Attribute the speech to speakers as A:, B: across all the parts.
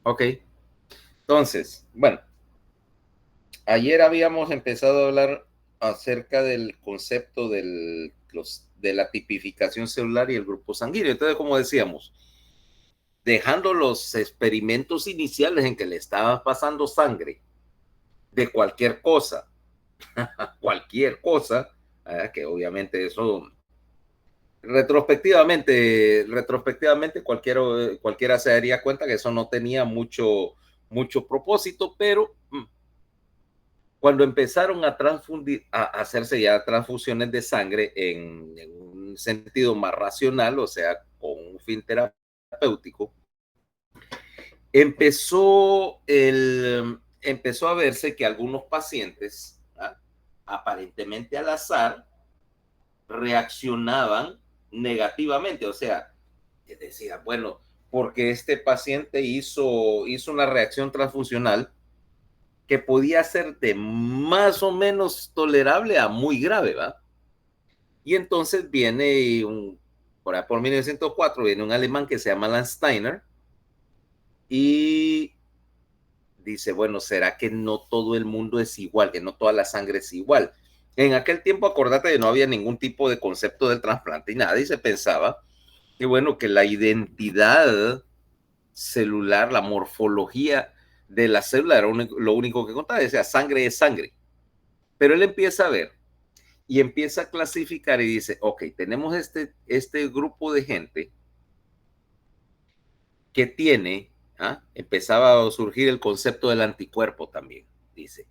A: Ok. Entonces, bueno, ayer habíamos empezado a hablar acerca del concepto de la tipificación celular y el grupo sanguíneo. Entonces, como decíamos, dejando los experimentos iniciales en que le estaba pasando sangre de cualquier cosa, que obviamente eso retrospectivamente cualquiera se daría cuenta que eso no tenía mucho propósito, pero cuando empezaron a hacerse ya transfusiones de sangre en un sentido más racional, o sea, con un fin terapéutico, empezó a verse que algunos pacientes, aparentemente al azar, reaccionaban negativamente, o sea, decía, bueno, porque este paciente hizo una reacción transfusional que podía ser de más o menos tolerable a muy grave, ¿va? Y entonces viene por 1904, viene un alemán que se llama Landsteiner y dice, bueno, ¿será que no todo el mundo es igual, que no toda la sangre es igual? En aquel tiempo, acordate que no había ningún tipo de concepto del trasplante y nada, y se pensaba que, bueno, que la identidad celular, la morfología de la célula era lo único que contaba, decía, sangre es sangre. Pero él empieza a ver y empieza a clasificar y dice, ok, tenemos este grupo de gente que tiene, empezaba a surgir el concepto del anticuerpo también, dice.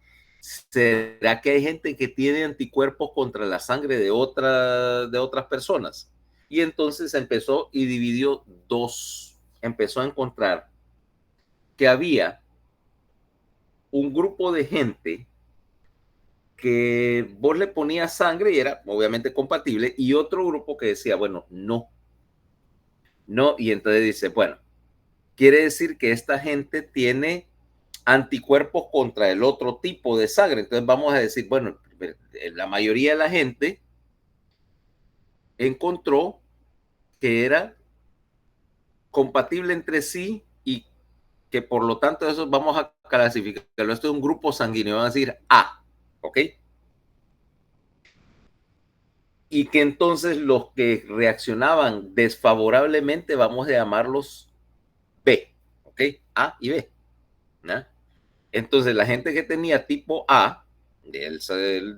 A: ¿Será que hay gente que tiene anticuerpos contra la sangre de otras personas? Y entonces empezó y dividió dos, empezó a encontrar que había un grupo de gente que vos le ponías sangre y era obviamente compatible, y otro grupo que decía, bueno, no, no, y entonces dice, bueno, quiere decir que esta gente tiene anticuerpos contra el otro tipo de sangre. Entonces vamos a decir, bueno, la mayoría de la gente encontró que era compatible entre sí y que por lo tanto eso vamos a clasificarlo. Esto es un grupo sanguíneo, vamos a decir A, ¿ok? Y que entonces los que reaccionaban desfavorablemente vamos a llamarlos B, ¿ok? A y B, ¿no? Entonces la gente que tenía tipo A, él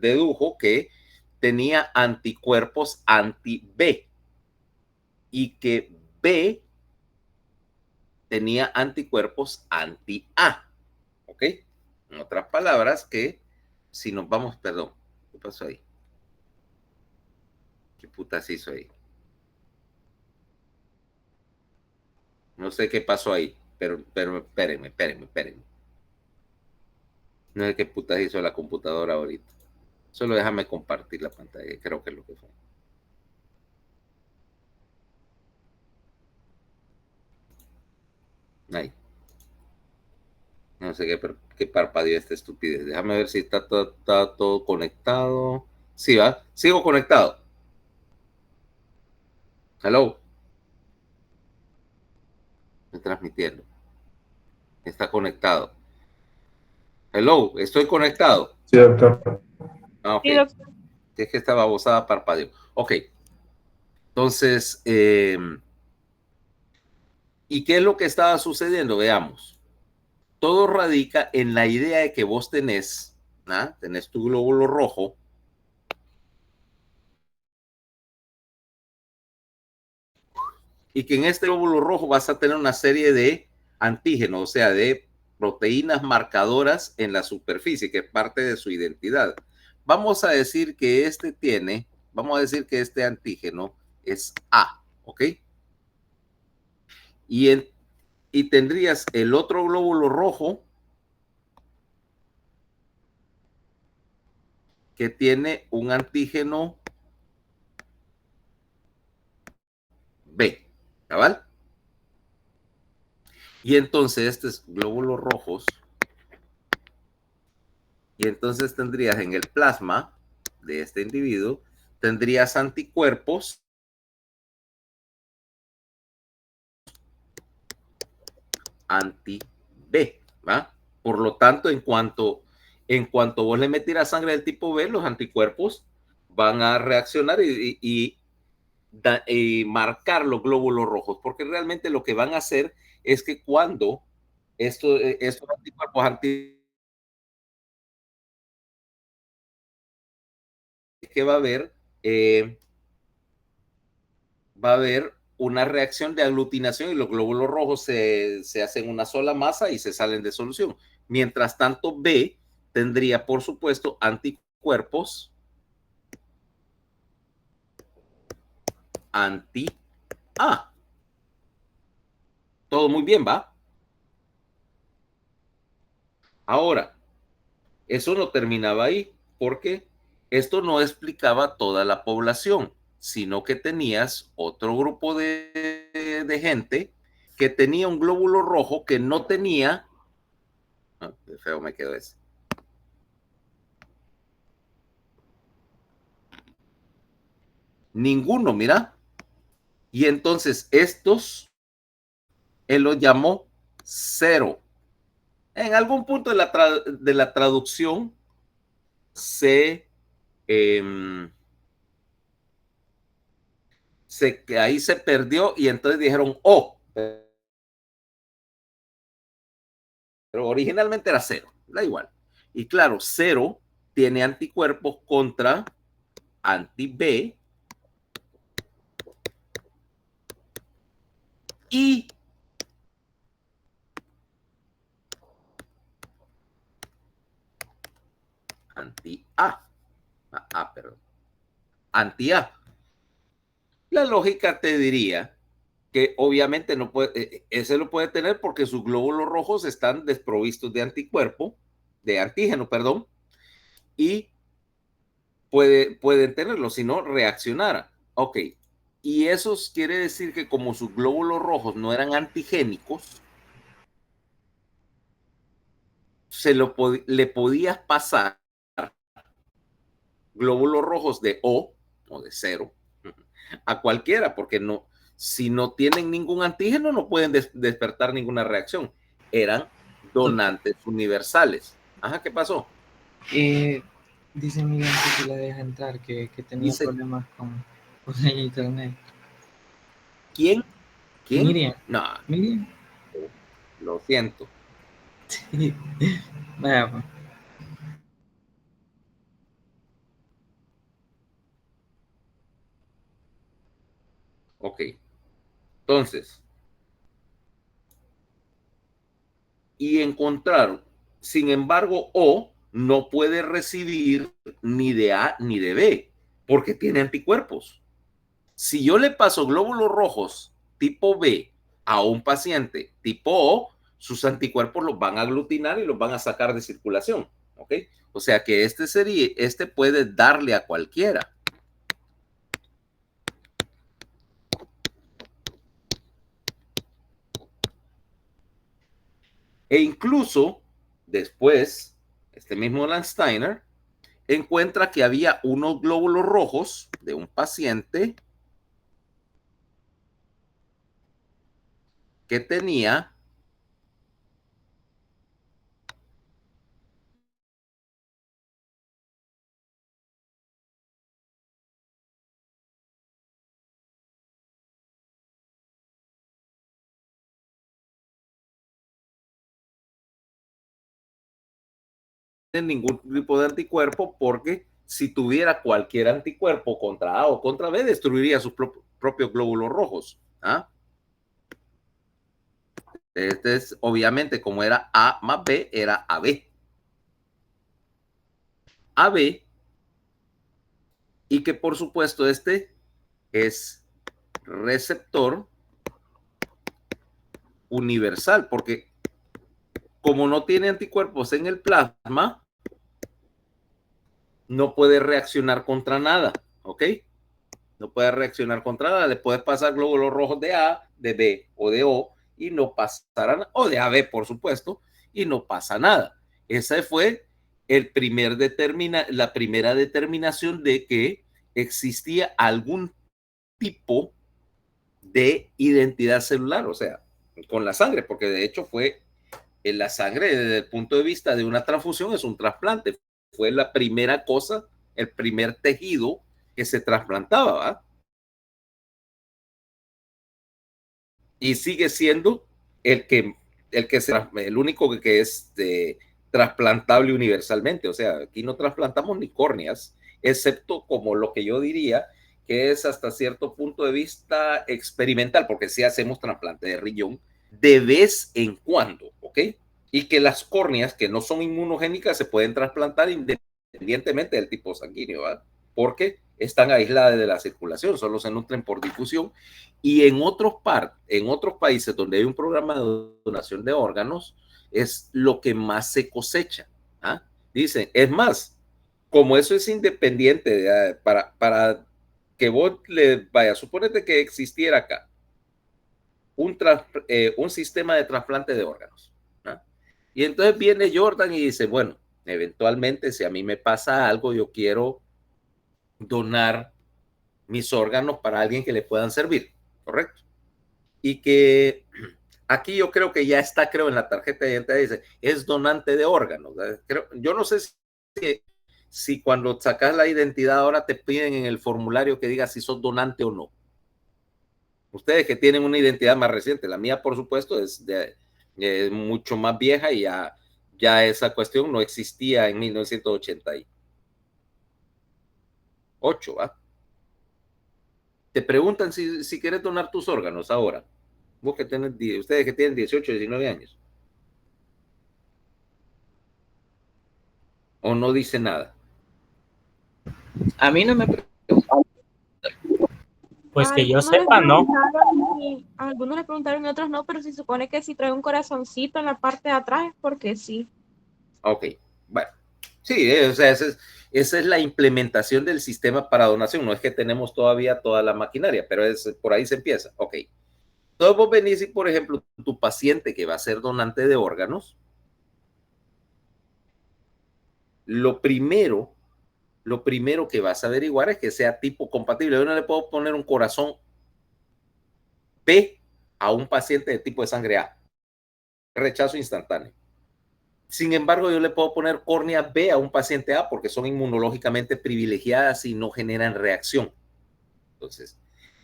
A: dedujo que tenía anticuerpos anti-B y que B tenía anticuerpos anti-A, ¿ok? En otras palabras, que si nos vamos, perdón, ¿qué pasó ahí? ¿Qué putas hizo ahí? No sé qué pasó ahí, pero espérenme. No sé qué putas hizo la computadora ahorita. Solo déjame compartir la pantalla, creo que es lo que fue. Ahí. No sé qué parpadeó esta estupidez. Déjame ver si está todo conectado. Sí, va. Sigo conectado. Hello. Estoy transmitiendo. Está conectado. Hello. Estoy conectado.
B: Sí, doctor.
A: Ah, ok.
B: Sí, doctor.
A: Es que esta babosada parpadeó. Ok. Entonces, ¿y qué es lo que estaba sucediendo? Veamos. Todo radica en la idea de que vos tenés tu glóbulo rojo y que en este glóbulo rojo vas a tener una serie de antígenos, o sea, de proteínas marcadoras en la superficie, que es parte de su identidad. Vamos a decir que este antígeno es A, ¿ok? Y, en, y tendrías el otro glóbulo rojo que tiene un antígeno B, ¿cabal? Y entonces estos glóbulos rojos, y entonces tendrías en el plasma de este individuo, tendrías anticuerpos anti B, ¿va? Por lo tanto, en cuanto vos le metirás sangre del tipo B, los anticuerpos van a reaccionar y marcar los glóbulos rojos, porque realmente lo que van a hacer es que cuando estos anticuerpos que eh, va a haber una reacción de aglutinación y los glóbulos rojos se hacen una sola masa y se salen de solución. Mientras tanto, B tendría, por supuesto, anticuerpos anti-A. Todo muy bien, ¿va? Ahora, eso no terminaba ahí, porque esto no explicaba toda la población, sino que tenías otro grupo de gente que tenía un glóbulo rojo que no tenía. Ah, qué feo me quedó ese. Ninguno, mira. Y entonces estos, él los llamó cero. En algún punto de la traducción eh, ahí se perdió y entonces dijeron oh, pero originalmente era cero, da igual. Y claro, cero tiene anticuerpos contra anti-B y anti-A. Perdón. Anti-A. La lógica te diría que obviamente no puede, ese lo puede tener porque sus glóbulos rojos están desprovistos de anticuerpo, de antígeno, perdón, y pueden tenerlo, si no reaccionara. Ok, y eso quiere decir que como sus glóbulos rojos no eran antigénicos, le podías pasar glóbulos rojos de o de cero a cualquiera, porque no, si no tienen ningún antígeno no pueden despertar ninguna reacción. Eran donantes universales. Ajá, ¿qué pasó?
B: Dice Miriam que la deja entrar, que tenía
A: Dice,
B: problemas con el internet.
A: ¿quién? ¿Quién?
B: Miriam,
A: No,
B: Miriam.
A: lo siento.
B: Sí. Vaya, pues.
A: Ok, entonces, y encontraron, sin embargo, O no puede recibir ni de A ni de B, porque tiene anticuerpos. Si yo le paso glóbulos rojos tipo B a un paciente tipo O, sus anticuerpos los van a aglutinar y los van a sacar de circulación. ¿Ok? O sea que este puede darle a cualquiera. E incluso después, este mismo Landsteiner encuentra que había unos glóbulos rojos de un paciente que tenía ningún tipo de anticuerpo porque si tuviera cualquier anticuerpo contra A o contra B, destruiría sus propios glóbulos rojos. ¿Ah? Este es, obviamente, como era A más B, era AB. AB, y que por supuesto este es receptor universal, porque como no tiene anticuerpos en el plasma, no puede reaccionar contra nada, ¿ok? No puede reaccionar contra nada. Le puedes pasar glóbulos rojos de A, de B o de O y no pasará, o de AB, por supuesto, y no pasa nada. Esa fue la primera determinación de que existía algún tipo de identidad celular, o sea, con la sangre, porque de hecho fue la sangre desde el punto de vista de una transfusión es un trasplante. Fue la primera cosa, el primer tejido que se trasplantaba, ¿va? Y sigue siendo el que, el único que es trasplantable universalmente. O sea, aquí no trasplantamos ni córneas, excepto como lo que yo diría que es hasta cierto punto de vista experimental, porque sí hacemos trasplante de riñón de vez en cuando, ¿ok? Y que las córneas que no son inmunogénicas se pueden trasplantar independientemente del tipo sanguíneo, ¿verdad? Porque están aisladas de la circulación, solo se nutren por difusión. Y en otros países donde hay un programa de donación de órganos, es lo que más se cosecha. ¿Ah? Dicen, es más, como eso es independiente, para que vos le vaya, suponete que existiera acá un sistema de trasplante de órganos. ¿Ah? Y entonces viene Jordan y dice, bueno, eventualmente si a mí me pasa algo, yo quiero donar mis órganos para alguien que le puedan servir, ¿correcto? Y que aquí yo creo que ya está, creo, en la tarjeta de identidad, dice, es donante de órganos. Yo no sé si cuando sacas la identidad ahora te piden en el formulario que diga si sos donante o no. Ustedes que tienen una identidad más reciente, la mía, por supuesto, es mucho más vieja y ya esa cuestión no existía en 1988, ¿va? Te preguntan si quieres donar tus órganos ahora. Vos que tenés, ustedes que tienen 18, 19 años. O no dice nada.
B: A mí no me
C: Pues que yo sepa, ¿no?
D: A algunos le preguntaron y otros no, pero se supone que si trae un corazoncito en la parte de atrás es porque sí.
A: Ok, bueno. Sí, o sea, esa es la implementación del sistema para donación. No es que tenemos todavía toda la maquinaria, pero por ahí se empieza. Ok. Entonces vos venís y, por ejemplo, tu paciente que va a ser donante de órganos, lo primero que vas a averiguar es que sea tipo compatible. Yo no le puedo poner un corazón B a un paciente de tipo de sangre A. Rechazo instantáneo. Sin embargo, yo le puedo poner córnea B a un paciente A porque son inmunológicamente privilegiadas y no generan reacción. Entonces,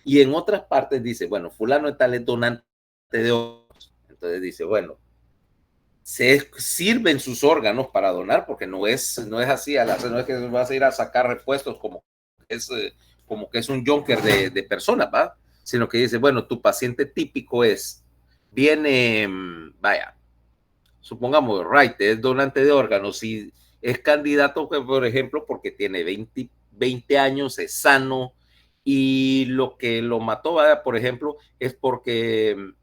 A: y en otras partes dice, bueno, fulano de tal es donante de órganos. Entonces dice, bueno, se sirven sus órganos para donar porque no es así, no es que vas a ir a sacar repuestos como que es un junker de personas, ¿va? Sino que dice, bueno, tu paciente típico viene, vaya, supongamos, Wright es donante de órganos y es candidato, por ejemplo, porque tiene 20 años, es sano y lo que lo mató, ¿verdad? Por ejemplo, es porque,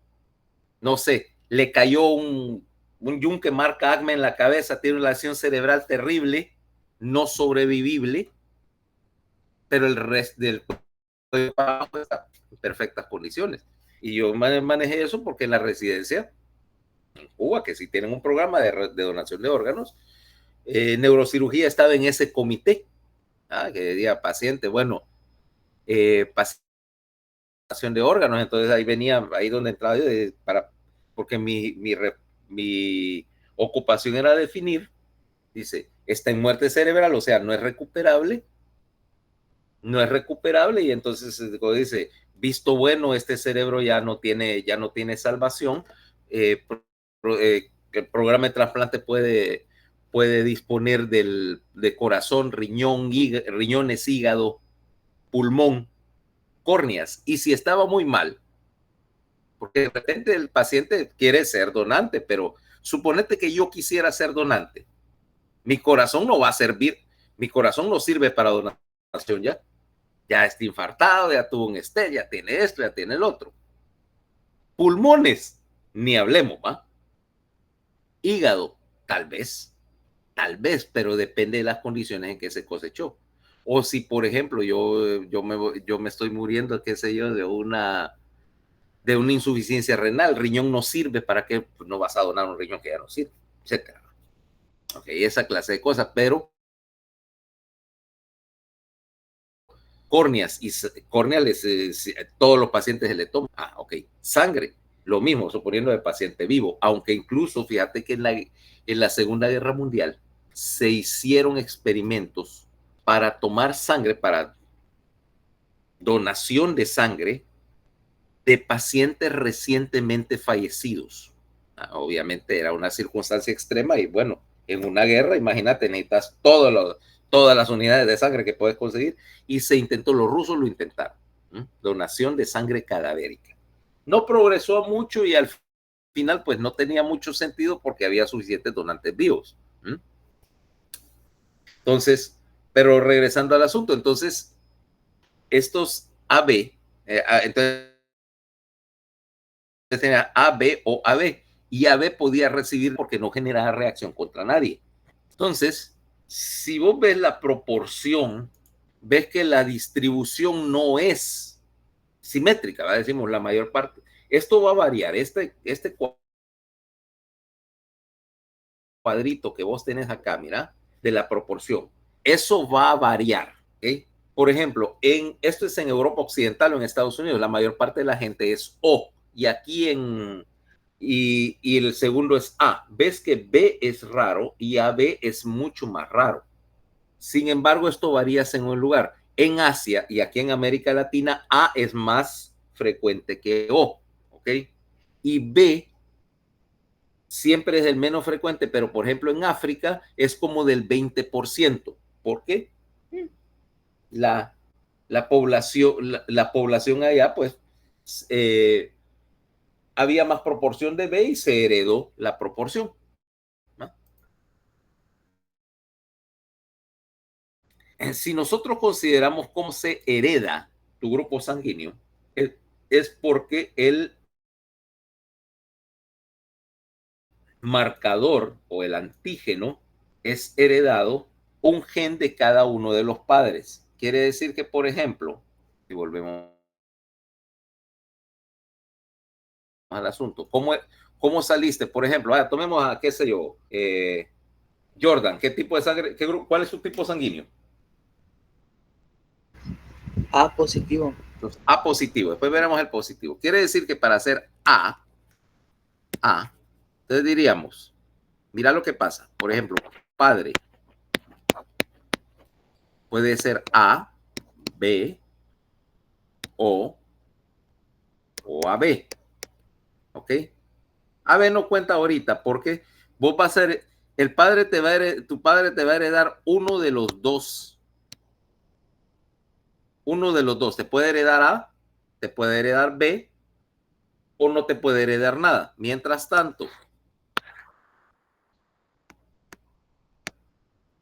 A: no sé, le cayó un yunque marca ACME en la cabeza, tiene una lesión cerebral terrible, no sobrevivible, pero el resto del cuerpo está en perfectas condiciones. Y yo manejé eso porque en la residencia en Cuba, que sí tienen un programa de donación de órganos, neurocirugía estaba en ese comité, que decía paciente, bueno, donación de órganos, entonces ahí venía, ahí donde entraba yo, porque mi ocupación era definir, dice, está en muerte cerebral, o sea, no es recuperable y entonces dice, visto bueno, este cerebro ya no tiene salvación, el programa de trasplante puede disponer de corazón, riñones, hígado, pulmón, córneas. Y si estaba muy mal, porque de repente el paciente quiere ser donante, pero suponete que yo quisiera ser donante, mi corazón no va a servir, mi corazón no sirve para donación ya está infartado, ya tuvo un stent, ya tiene esto, ya tiene el otro. Pulmones, ni hablemos, ¿va? Hígado, tal vez, pero depende de las condiciones en que se cosechó. O si, por ejemplo, yo me estoy muriendo, qué sé yo, de una insuficiencia renal, el riñón no sirve, ¿para qué? Pues no vas a donar un riñón que ya no sirve, etcétera. Ok, esa clase de cosas, pero córneas, todos los pacientes se le toman. Ok, sangre. Lo mismo, suponiendo el paciente vivo, aunque incluso fíjate que en la Segunda Guerra Mundial se hicieron experimentos para tomar sangre, para donación de sangre de pacientes recientemente fallecidos. Obviamente era una circunstancia extrema y bueno, en una guerra, imagínate, necesitas todas las unidades de sangre que puedes conseguir y se intentó, los rusos lo intentaron, donación de sangre cadavérica. No progresó mucho y al final pues no tenía mucho sentido porque había suficientes donantes vivos. Entonces, pero regresando al asunto, entonces estos AB, entonces tenía AB o AB, y AB podía recibir porque no generaba reacción contra nadie. Entonces, si vos ves la proporción, ves que la distribución no es simétrica, ¿verdad? Decimos la mayor parte. Esto va a variar. Este cuadrito que vos tenés acá, mira, de la proporción, eso va a variar, ¿ok? Por ejemplo, esto es en Europa Occidental o en Estados Unidos, la mayor parte de la gente es O, y aquí y el segundo es A. Ves que B es raro y AB es mucho más raro. Sin embargo, esto varía en un lugar. En Asia y aquí en América Latina, A es más frecuente que O, ¿ok? Y B siempre es el menos frecuente, pero por ejemplo en África es como del 20%. ¿Por qué? La población allá, pues, había más proporción de B y se heredó la proporción, ¿no? Si nosotros consideramos cómo se hereda tu grupo sanguíneo, es porque el marcador o el antígeno es heredado un gen de cada uno de los padres. Quiere decir que, por ejemplo, si volvemos al asunto, ¿cómo saliste? Por ejemplo, tomemos a, qué sé yo, Jordan, ¿qué tipo de sangre, cuál es su tipo sanguíneo?
B: A positivo.
A: Entonces, A positivo, después veremos el positivo. Quiere decir que para hacer A, entonces diríamos, mira lo que pasa. Por ejemplo, padre puede ser A, B, O AB. ¿Ok? AB no cuenta ahorita porque vos vas a ser, tu padre te va a heredar uno de los dos. Uno de los dos. Te puede heredar A, te puede heredar B o no te puede heredar nada. Mientras tanto,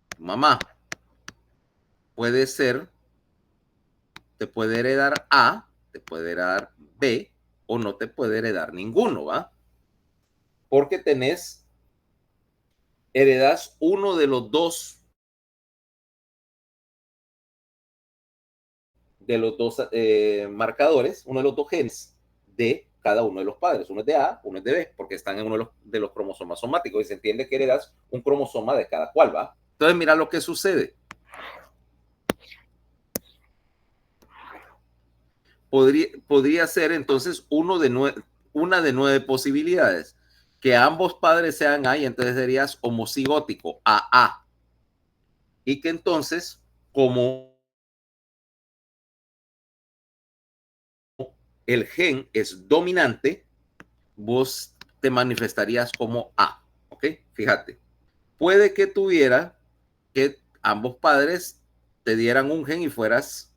A: tu mamá puede ser, te puede heredar A, te puede heredar B o no te puede heredar ninguno, ¿va? Porque heredas uno de los dos marcadores, uno de los dos genes de cada uno de los padres. Uno es de A, uno es de B, porque están en uno de los cromosomas somáticos y se entiende que heredas un cromosoma de cada cual, ¿va? Entonces, mira lo que sucede. Podría ser entonces una de 9 posibilidades. Que ambos padres sean A y entonces serías homocigótico, AA. Y que entonces, como el gen es dominante, vos te manifestarías como A, ¿ok? Fíjate, puede que que ambos padres te dieran un gen y fueras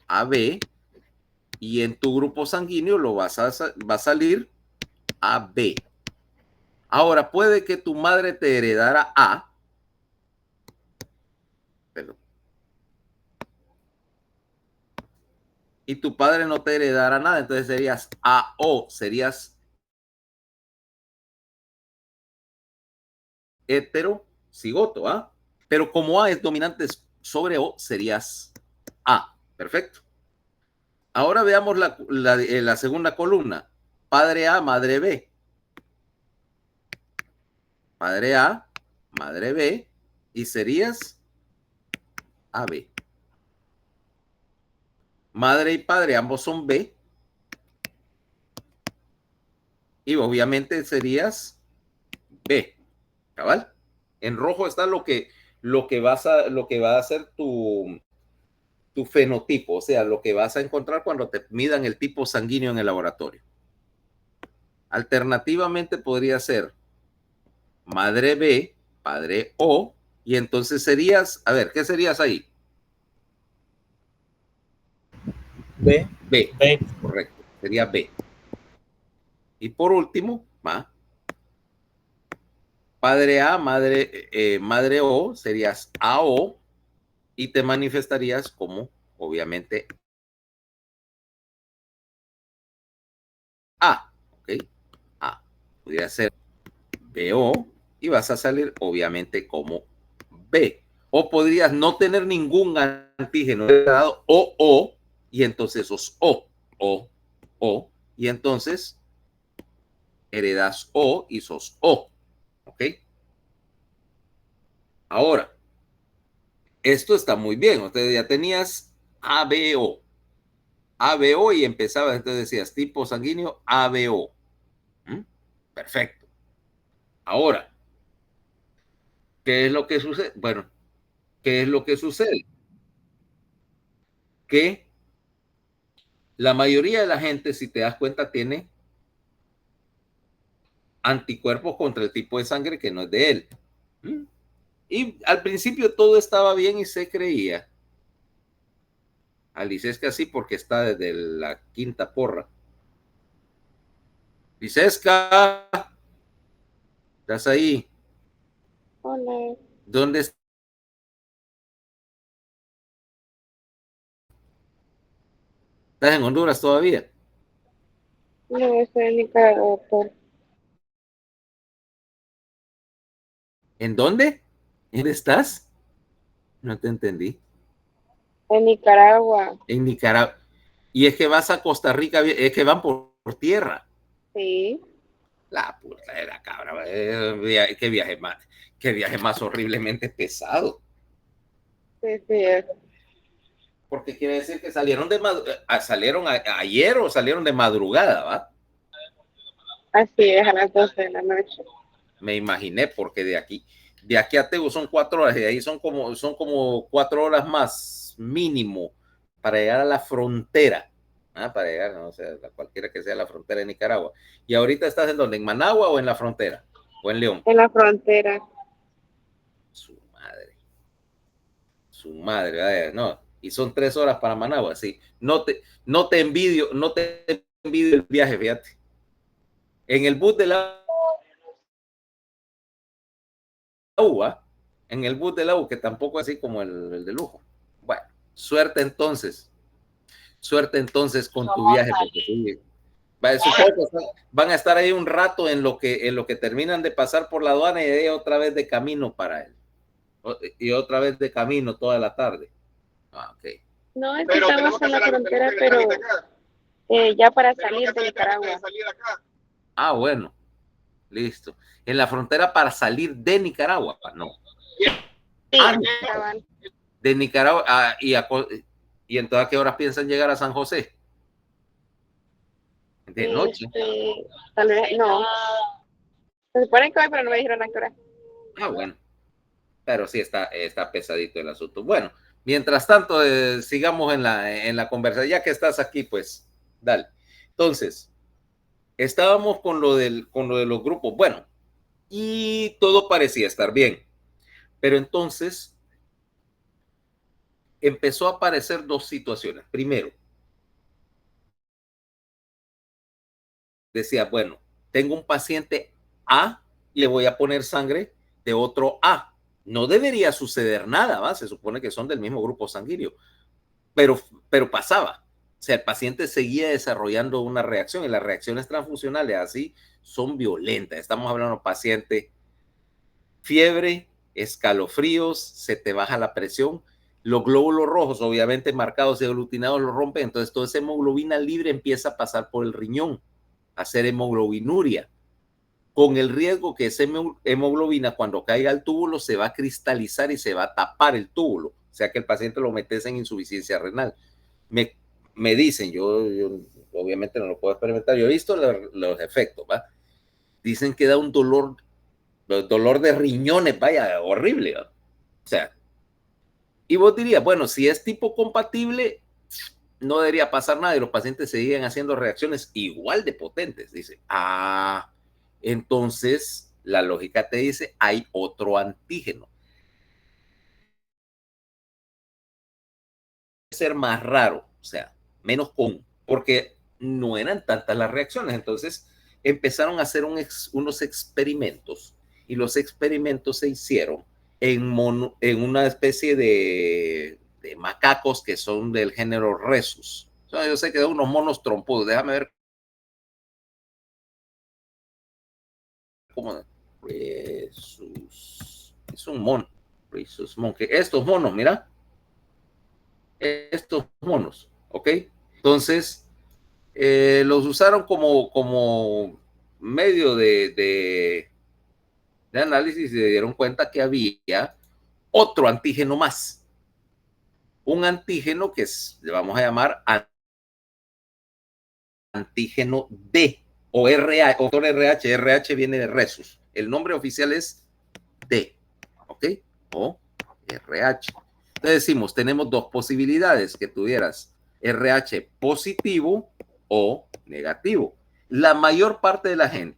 A: AB y en tu grupo sanguíneo va a salir AB. Ahora, puede que tu madre te heredara A, perdón, y tu padre no te heredara nada, entonces serías AO, serías heterocigoto, ¿ah? Pero como A es dominante sobre O, serías A. Perfecto. Ahora veamos la segunda columna. Padre A, madre B. Padre A, madre B, y serías AB. Madre y padre, ambos son B. y obviamente serías B, cabal. En rojo está lo que va a ser tu fenotipo, o sea, lo que vas a encontrar cuando te midan el tipo sanguíneo en el laboratorio. Alternativamente podría ser madre B, padre O, y entonces serías, a ver, ¿qué serías ahí?
B: B.
A: B,
C: B.
A: correcto, sería B. Y por último, ¿va? Padre A, madre O, serías AO y te manifestarías como, obviamente, A, ¿ok? A. Podría ser BO y vas a salir, obviamente, como B. O podrías no tener ningún antígeno dado O, y entonces sos O, y entonces heredas O y sos O, ¿ok? Ahora, esto está muy bien, ustedes ya tenías ABO, ABO y empezabas, entonces decías tipo sanguíneo ABO. ¿Mm? Perfecto. Ahora, ¿qué es lo que sucede? Bueno, ¿qué es lo que sucede? Que la mayoría de la gente, si te das cuenta, tiene anticuerpos contra el tipo de sangre que no es de él. ¿Mm? Y al principio todo estaba bien y se creía. Alice es que así porque está desde la quinta porra. Licesca, ¿estás ahí?
E: Hola,
A: ¿Dónde estás? ¿Estás en Honduras todavía?
E: no estoy en Nicaragua,
A: ¿En dónde? ¿Dónde estás? No te entendí.
E: en Nicaragua,
A: En Nicaragua. Y es que vas a Costa Rica, es que van por tierra.
E: sí,
A: La puta de la cabra. Qué viaje más horriblemente pesado.
E: sí, sí,
A: Porque quiere decir que salieron ayer o salieron de madrugada, ¿va?
E: así es, a las 12 de la noche.
A: Me imaginé, porque de aquí a Tegu son 4 horas, y de ahí son como 4 horas más mínimo para llegar a la frontera, ¿ah? Para llegar, no sé, cualquiera que sea la frontera de Nicaragua. Y ahorita estás en donde, ¿en Managua o en la frontera? ¿O en León?
E: En la frontera.
A: Su madre, vaya, no. Y son 3 horas para Managua, sí. No te envidio el viaje, fíjate. En el bus de la UA, en el bus de la U, que tampoco es así como el de lujo. Bueno, suerte entonces con tu viaje, porque sí, supongo que van a estar ahí un rato en lo que terminan de pasar por la aduana y de otra vez de camino para él. Y otra vez de camino toda la tarde. Ah, ok.
E: No, es que estamos en la frontera, pero ya para salir de Nicaragua.
A: Ah, bueno, listo. En la frontera para salir de Nicaragua, no.
E: Sí,
A: Ah, no.
E: cabal.
A: De Nicaragua, y entonces ¿a qué horas piensan llegar a San José? De noche.
E: Tal vez, no. Se supone que hoy, pero no me dijeron a qué hora.
A: Ah, bueno. Pero sí está pesadito el asunto. Bueno, mientras tanto, sigamos en la conversación. Ya que estás aquí, pues, dale. Entonces, estábamos con lo de los grupos. Bueno, y todo parecía estar bien. Pero entonces empezó a aparecer dos situaciones. Primero, decía, bueno, tengo un paciente A y le voy a poner sangre de otro A. No debería suceder nada, ¿va? Se supone que son del mismo grupo sanguíneo, pero pasaba. O sea, el paciente seguía desarrollando una reacción y las reacciones transfusionales así son violentas. Estamos hablando de paciente, fiebre, escalofríos, se te baja la presión, los glóbulos rojos, obviamente marcados y aglutinados, lo rompen, entonces toda esa hemoglobina libre empieza a pasar por el riñón, a hacer hemoglobinuria, con el riesgo que esa hemoglobina cuando caiga al túbulo se va a cristalizar y se va a tapar el túbulo, o sea que el paciente lo metes en insuficiencia renal. Me dicen, yo obviamente no lo puedo experimentar, yo he visto los efectos, ¿va? dicen que da un dolor de riñones, vaya, horrible, ¿no? O sea, y vos dirías, bueno, si es tipo compatible, no debería pasar nada y los pacientes seguían haciendo reacciones igual de potentes. Dice, entonces la lógica te dice, hay otro antígeno. Ser más raro, o sea, menos común, porque no eran tantas las reacciones. Entonces empezaron a hacer unos experimentos y los experimentos se hicieron en una especie de macacos que son del género Rhesus. O sea, yo sé que son unos monos trompudos. Déjame ver cómo. Rhesus. Es un mono. Rhesus monkey. Estos monos, mira. Estos monos, ¿ok? Entonces, los usaron como medio de análisis y se dieron cuenta que había otro antígeno más. Un antígeno que le vamos a llamar antígeno D o RH, o RH. RH viene de Rhesus. El nombre oficial es D, ¿ok? O RH. Entonces decimos, tenemos dos posibilidades, que tuvieras RH positivo o negativo. La mayor parte de la gente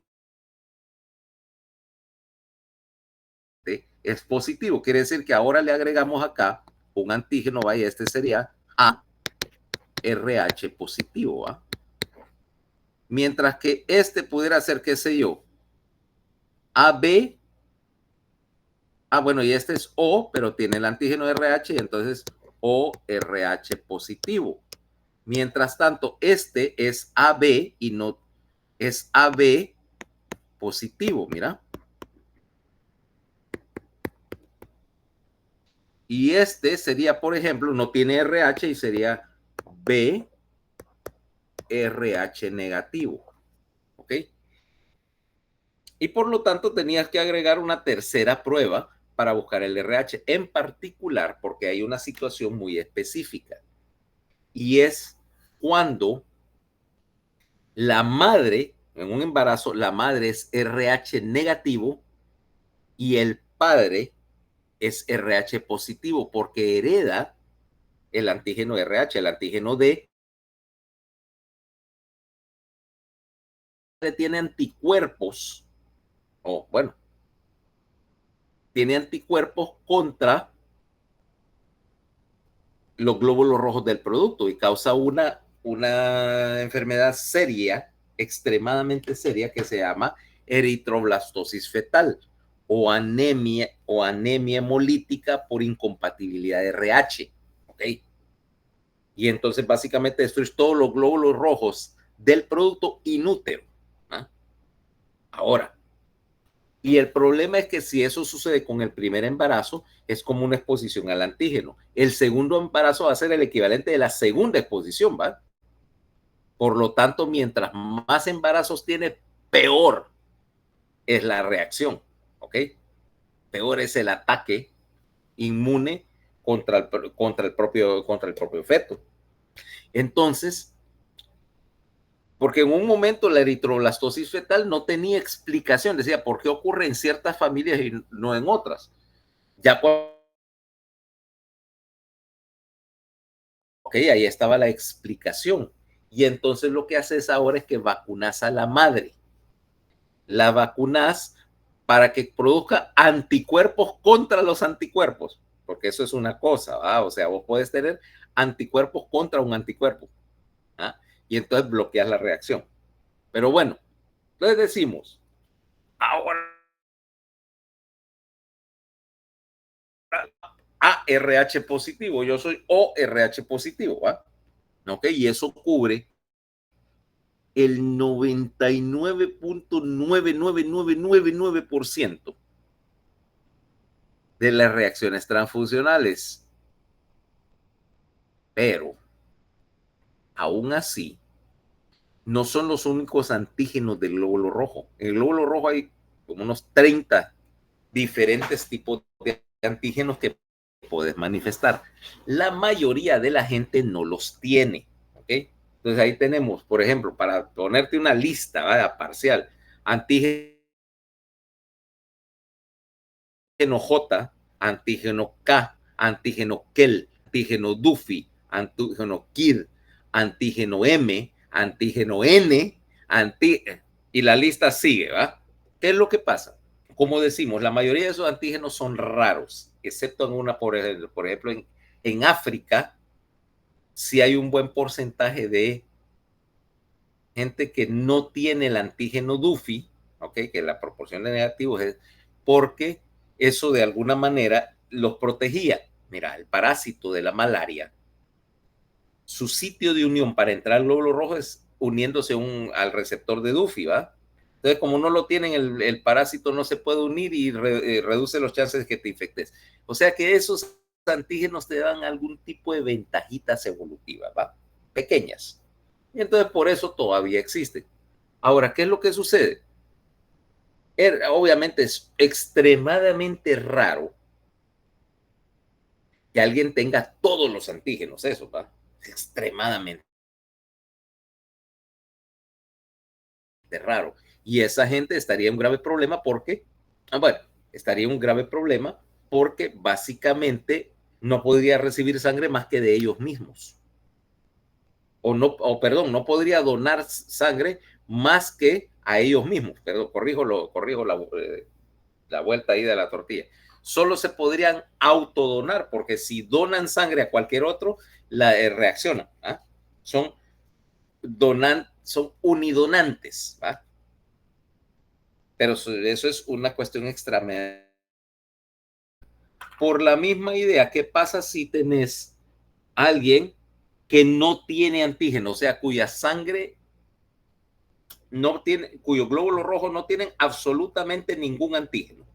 A: es positivo. Quiere decir que ahora le agregamos acá un antígeno, vaya, este sería ARH positivo, ¿va? Mientras que este pudiera ser, qué sé yo, AB. Bueno, y este es O, pero tiene el antígeno RH, entonces ORH positivo. Mientras tanto, este es AB y no es AB positivo, mira. Y este sería, por ejemplo, no tiene RH y sería BRH negativo. ¿Ok? Y por lo tanto tenías que agregar una tercera prueba para buscar el RH, en particular porque hay una situación muy específica. Y es cuando la madre, en un embarazo, la madre es RH negativo y el padre es RH positivo porque hereda el antígeno RH, el antígeno D. Tiene anticuerpos, tiene anticuerpos contra los glóbulos rojos del producto y causa una enfermedad seria, extremadamente seria, que se llama eritroblastosis fetal o anemia hemolítica por incompatibilidad de RH. ¿Ok? Y entonces básicamente esto es todos los glóbulos rojos del producto inútero. Ahora, y el problema es que si eso sucede con el primer embarazo, es como una exposición al antígeno. El segundo embarazo va a ser el equivalente de la segunda exposición, ¿va? Por lo tanto, mientras más embarazos tiene, peor es la reacción, ¿ok? Peor es el ataque inmune contra el propio feto. Entonces, porque en un momento la eritroblastosis fetal no tenía explicación, decía, ¿por qué ocurre en ciertas familias y no en otras? Ya ok, ahí estaba la explicación. Y entonces lo que haces ahora es que vacunas a la madre. La vacunas para que produzca anticuerpos contra los anticuerpos, porque eso es una cosa, ¿va? O sea, vos puedes tener anticuerpos contra un anticuerpo, ¿ah? Y entonces bloqueas la reacción. Pero bueno, entonces decimos, ahora ARH positivo, yo soy ORH positivo, ¿va? ¿Ok? Y eso cubre el 99.99999% de las reacciones transfusionales. Pero, aún así, no son los únicos antígenos del glóbulo rojo. En el glóbulo rojo hay como unos 30 diferentes tipos de antígenos que puedes manifestar. La mayoría de la gente no los tiene, ¿ok? Entonces ahí tenemos, por ejemplo, para ponerte una lista, ¿vale? Parcial, antígenos J, antígeno K, antígeno KEL, antígeno DUFI, antígeno KID, antígeno M, antígeno N, y la lista sigue, ¿va? ¿Qué es lo que pasa? Como decimos, la mayoría de esos antígenos son raros, excepto en una, por ejemplo, en África, sí hay un buen porcentaje de gente que no tiene el antígeno DUFI, ¿okay? Que la proporción de negativos es porque eso de alguna manera los protegía. Mira, el parásito de la malaria, su sitio de unión para entrar al glóbulo rojo es uniéndose al receptor de DUFI, ¿va? Entonces, como no lo tienen, el parásito no se puede unir y reduce los chances de que te infectes. O sea que esos antígenos te dan algún tipo de ventajitas evolutivas, ¿va? Pequeñas. Y entonces por eso todavía existen. Ahora, ¿qué es lo que sucede? Obviamente es extremadamente raro que alguien tenga todos los antígenos, eso, ¿va? Extremadamente raro. Y esa gente estaría en un grave problema porque, estaría en un grave problema porque básicamente no podría recibir sangre más que de ellos mismos. No podría donar sangre más que a ellos mismos. Perdón, corrijo la vuelta ahí de la tortilla. Solo se podrían autodonar porque si donan sangre a cualquier otro, reaccionan. ¿Ah? Son unidonantes. ¿Va? Pero eso es una cuestión extramedia. Por la misma idea, ¿qué pasa si tenés a alguien que no tiene antígeno, o sea, cuya sangre no tiene, cuyos glóbulos rojos no tienen absolutamente ningún antígeno?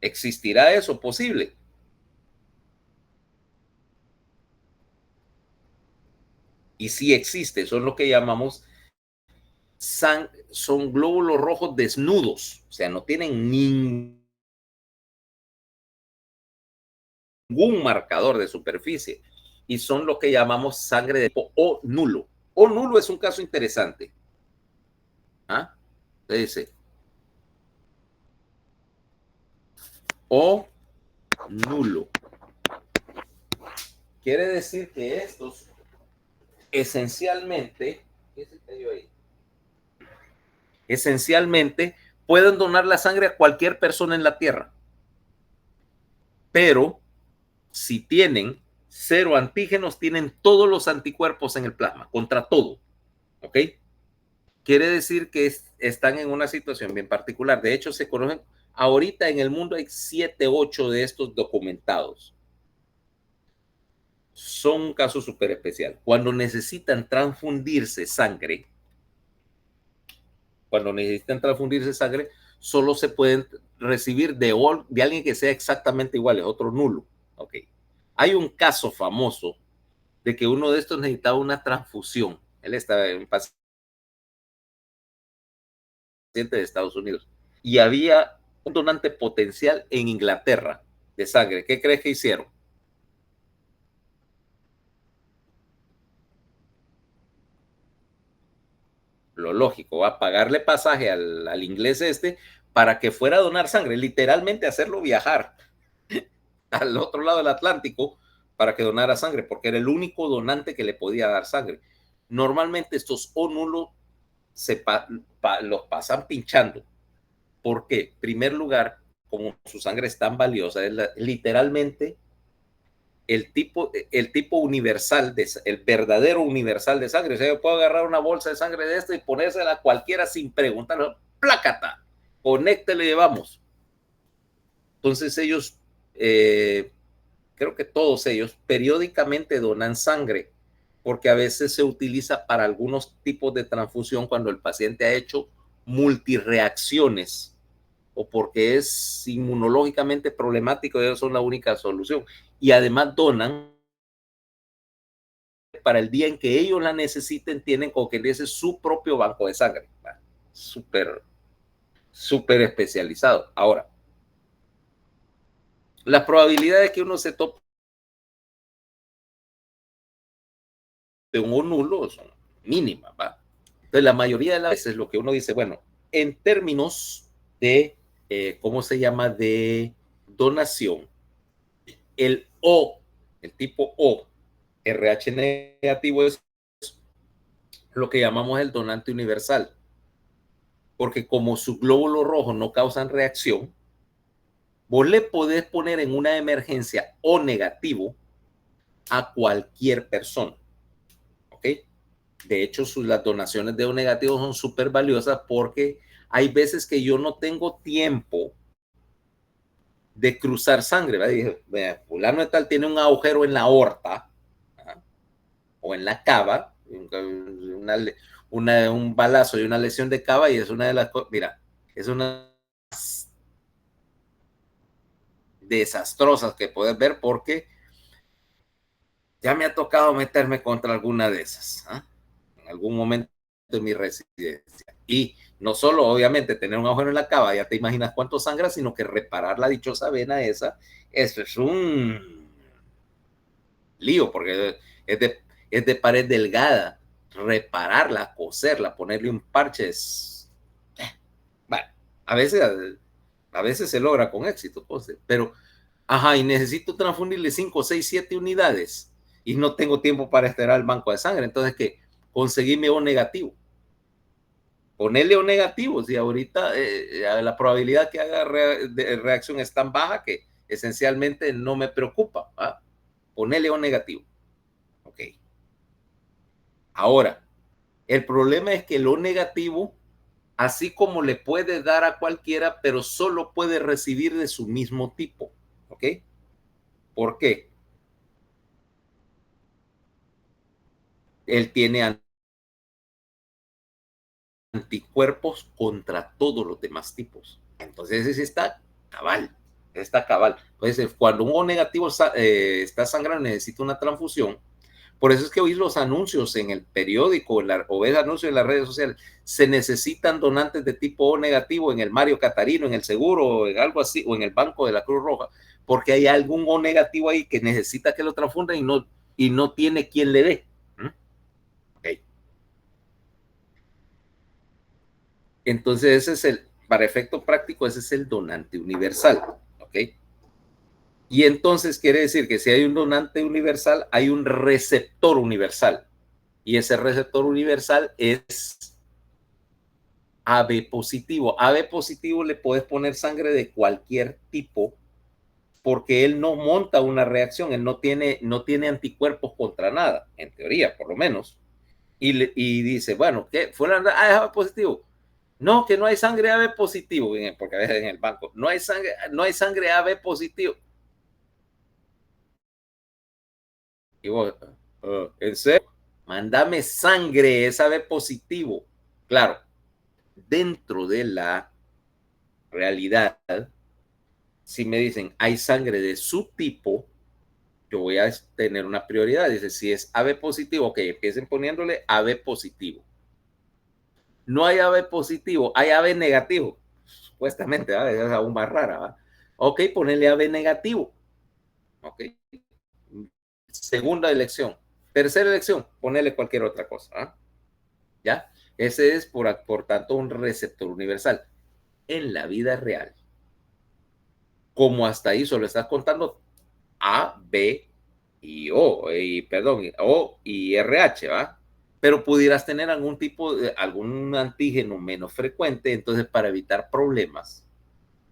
A: ¿Existirá eso posible? Y sí existe, son lo que llamamos son glóbulos rojos desnudos, o sea, no tienen ningún marcador de superficie y son lo que llamamos sangre de O nulo. O nulo es un caso interesante. ¿Ah? Dice O nulo. Quiere decir que estos esencialmente, ¿qué se cayó ahí? Esencialmente pueden donar la sangre a cualquier persona en la Tierra. Pero si tienen 0 antígenos, tienen todos los anticuerpos en el plasma, contra todo. ¿Ok? Quiere decir que están en una situación bien particular. De hecho, se conocen, ahorita en el mundo hay 7, 8 de estos documentados. Son un caso súper especial. Cuando necesitan transfundirse sangre, solo se pueden recibir de alguien que sea exactamente igual, es otro nulo. Okay. Hay un caso famoso de que uno de estos necesitaba una transfusión. Él estaba en paciente de Estados Unidos y había un donante potencial en Inglaterra de sangre. ¿Qué crees que hicieron? Lo lógico, va a pagarle pasaje al inglés para que fuera a donar sangre, literalmente hacerlo viajar al otro lado del Atlántico para que donara sangre, porque era el único donante que le podía dar sangre. Normalmente estos O nulos los pasan pinchando. ¿Por qué? En primer lugar, como su sangre es tan valiosa, es literalmente el tipo universal, el verdadero universal de sangre. O sea, yo puedo agarrar una bolsa de sangre de esta y ponérsela a cualquiera sin preguntar, plácata, conéctele y llevamos. Entonces ellos, creo que todos ellos, periódicamente donan sangre, porque a veces se utiliza para algunos tipos de transfusión cuando el paciente ha hecho multireacciones o porque es inmunológicamente problemático, ellos son la única solución. Y además donan para el día en que ellos la necesiten, tienen como que dice su propio banco de sangre. Súper, súper especializado. Ahora, las probabilidades de que uno se tope de un O nulo son mínimas, ¿va? Entonces, la mayoría de las veces lo que uno dice, bueno, en términos de, ¿cómo se llama? De donación. El O, el tipo O, RH negativo, es lo que llamamos el donante universal. Porque como sus glóbulos rojos no causan reacción, vos le podés poner en una emergencia O negativo a cualquier persona. ¿Ok? De hecho, las donaciones de O negativo son súper valiosas porque hay veces que yo no tengo tiempo de cruzar sangre. ¿Verdad? Dije, fulano de tal tiene un agujero en la aorta, ¿verdad? O en la cava, un balazo y una lesión de cava, y es una de las cosas, mira, es una desastrosas que puedes ver porque ya me ha tocado meterme contra alguna de esas, ¿eh? En algún momento de mi residencia. Y no solo, obviamente, tener un agujero en la cava, ya te imaginas cuánto sangra, sino que reparar la dichosa vena esa, eso es un lío, porque es de pared delgada. Repararla, coserla, ponerle un parche es... Bueno, a veces se logra con éxito, pues, pero ajá, y necesito transfundirle 5, 6, 7 unidades y no tengo tiempo para esperar el banco de sangre. Entonces, ¿qué? Conseguirme O negativo. Ponerle O negativo. Si ahorita la probabilidad que haga reacción es tan baja que esencialmente no me preocupa. ¿Ah? Ponerle O negativo. Ok. Ahora, el problema es que el O negativo, así como le puede dar a cualquiera, pero solo puede recibir de su mismo tipo. ¿Ok? ¿Por qué? Él tiene anticuerpos contra todos los demás tipos. Entonces ese está cabal, está cabal. Entonces cuando un O negativo está sangrando, necesita una transfusión. Por eso es que oís los anuncios en el periódico o ves anuncios en las redes sociales. Se necesitan donantes de tipo O negativo en el Mario Catarino, en el seguro, en algo así, o en el banco de la Cruz Roja, porque hay algún O negativo ahí que necesita que lo transfundan y no tiene quien le dé. Okay. Entonces ese es para efecto práctico, ese es el donante universal. ¿Ok? Y entonces quiere decir que si hay un donante universal, hay un receptor universal. Y ese receptor universal es AB positivo. AB positivo le puedes poner sangre de cualquier tipo porque él no monta una reacción, él no tiene anticuerpos contra nada, en teoría, por lo menos. Y dice, bueno, ¿qué? ¿Fue es AB positivo? No, que no hay sangre AB positivo, porque a veces en el banco, no hay sangre AB positivo. Y vos, ¿en serio? Mándame sangre, es AB positivo. Claro, dentro de la realidad, si me dicen hay sangre de su tipo, yo voy a tener una prioridad. Dice, si es AB positivo, ok, empiecen poniéndole AB positivo. No hay AB positivo, hay AB negativo. Supuestamente, ¿verdad? Es aún más rara, ¿verdad? Ok, ponerle AB negativo. Ok. Segunda elección. Tercera elección, ponerle cualquier otra cosa. ¿Ah? ¿Ya? Ese es, por tanto, un receptor universal. En la vida real, como hasta ahí solo estás contando A, B y O, O y RH, ¿va? Pero pudieras tener algún tipo de, algún antígeno menos frecuente, entonces para evitar problemas,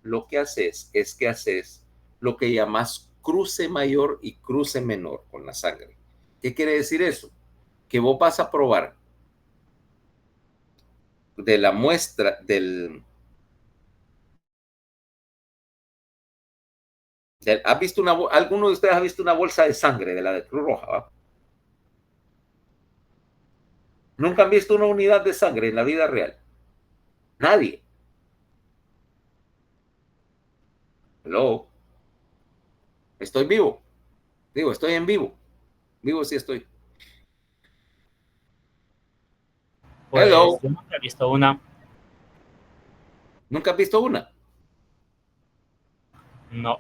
A: lo que haces es que haces lo que llamas cruce mayor y cruce menor con la sangre. ¿Qué quiere decir eso? Que vos vas a probar de la muestra ¿has visto alguno de ustedes ha visto una bolsa de sangre de la de Cruz Roja? ¿Va? Nunca han visto una unidad de sangre en la vida real. Nadie. Hello. Estoy vivo. Digo, estoy en vivo. Vivo sí estoy.
C: Pues
A: Hello.
C: yo nunca he visto una.
A: ¿Nunca has visto una?
C: No.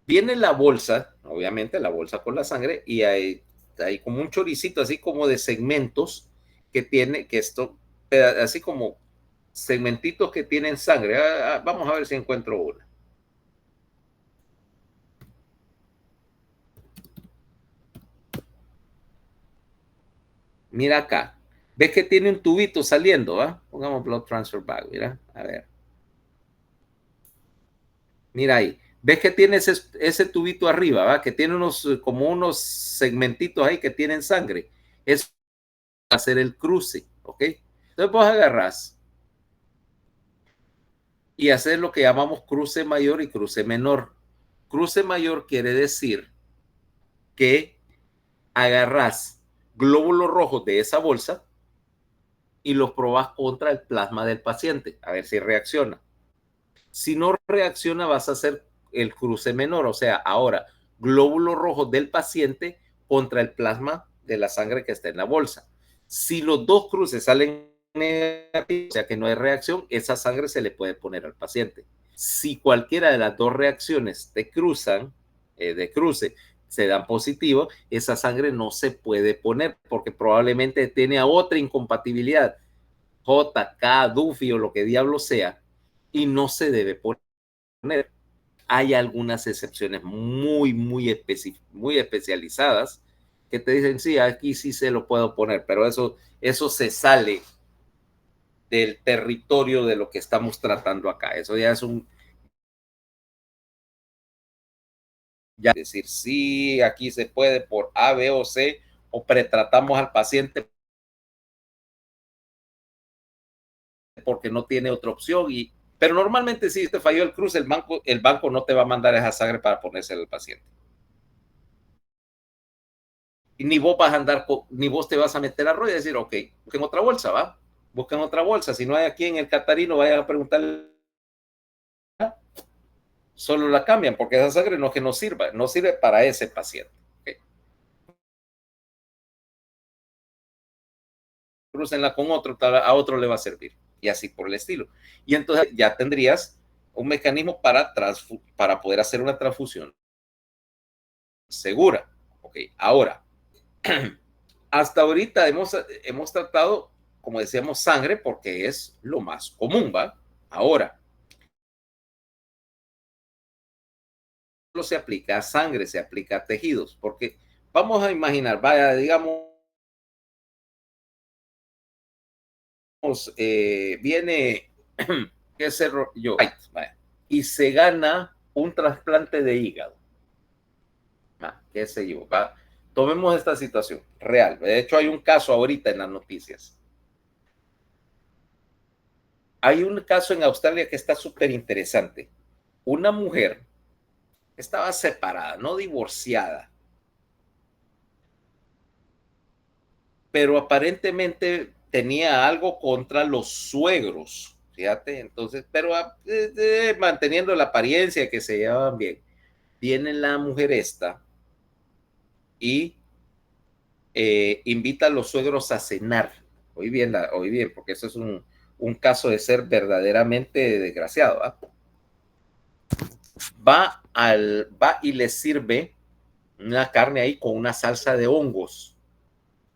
A: Viene la bolsa, obviamente la bolsa con la sangre, y hay como un choricito, así como de segmentos que tiene, que esto, así como segmentitos que tienen sangre. Vamos a ver si encuentro una. Mira acá. ¿Ves que tiene un tubito saliendo? Pongamos blood transfer bag. Mira, a ver. Mira ahí. ¿Ves que tiene ese tubito arriba? ¿Va? Que tiene como unos segmentitos ahí que tienen sangre. Es hacer el cruce, ¿ok? Entonces vos agarrás y hacer lo que llamamos cruce mayor y cruce menor. Cruce mayor quiere decir que agarrás glóbulos rojos de esa bolsa y los probás contra el plasma del paciente, a ver si reacciona. Si no reacciona, vas a hacer el cruce menor, o sea, ahora glóbulos rojos del paciente contra el plasma de la sangre que está en la bolsa. Si los dos cruces salen negativos, o sea que no hay reacción, esa sangre se le puede poner al paciente. Si cualquiera de las dos reacciones de cruce se dan positivo, esa sangre no se puede poner porque probablemente tiene otra incompatibilidad, JK, Duffy o lo que diablo sea, y no se debe poner. Hay algunas excepciones muy especializadas que te dicen, sí, aquí sí se lo puedo poner, pero eso se sale del territorio de lo que estamos tratando acá. Eso ya es ya decir, sí, aquí se puede por A, B o C, o pretratamos al paciente porque no tiene otra opción. Pero normalmente si te falló el cruce, el banco no te va a mandar esa sangre para ponérsela al paciente. Y ni vos vas a andar, ni vos te vas a meter a rollo y decir, ok, busquen otra bolsa, ¿va? Busquen otra bolsa. Si no hay aquí en el Catarino, vayan a preguntarle. Solo la cambian porque esa sangre no es que no sirva, no sirve para ese paciente. Okay. Crúcenla con otro, a otro le va a servir. Y así por el estilo. Y entonces ya tendrías un mecanismo para poder hacer una transfusión segura. Ok, ahora, hasta ahorita hemos tratado, como decíamos, sangre porque es lo más común, ¿va? Ahora, no se aplica a sangre, se aplica a tejidos, porque vamos a imaginar, vaya, digamos, viene, qué sé yo, y se gana un trasplante de hígado. Qué sé yo, ¿va? Tomemos esta situación real. De hecho, hay un caso ahorita en las noticias. Hay un caso en Australia que está súper interesante. Una mujer estaba separada, no divorciada, pero aparentemente tenía algo contra los suegros, fíjate, entonces, pero manteniendo la apariencia que se llevaban bien. Viene la mujer esta y invita a los suegros a cenar. Oí bien, porque eso es un caso de ser verdaderamente desgraciado. Va y le sirve una carne ahí con una salsa de hongos,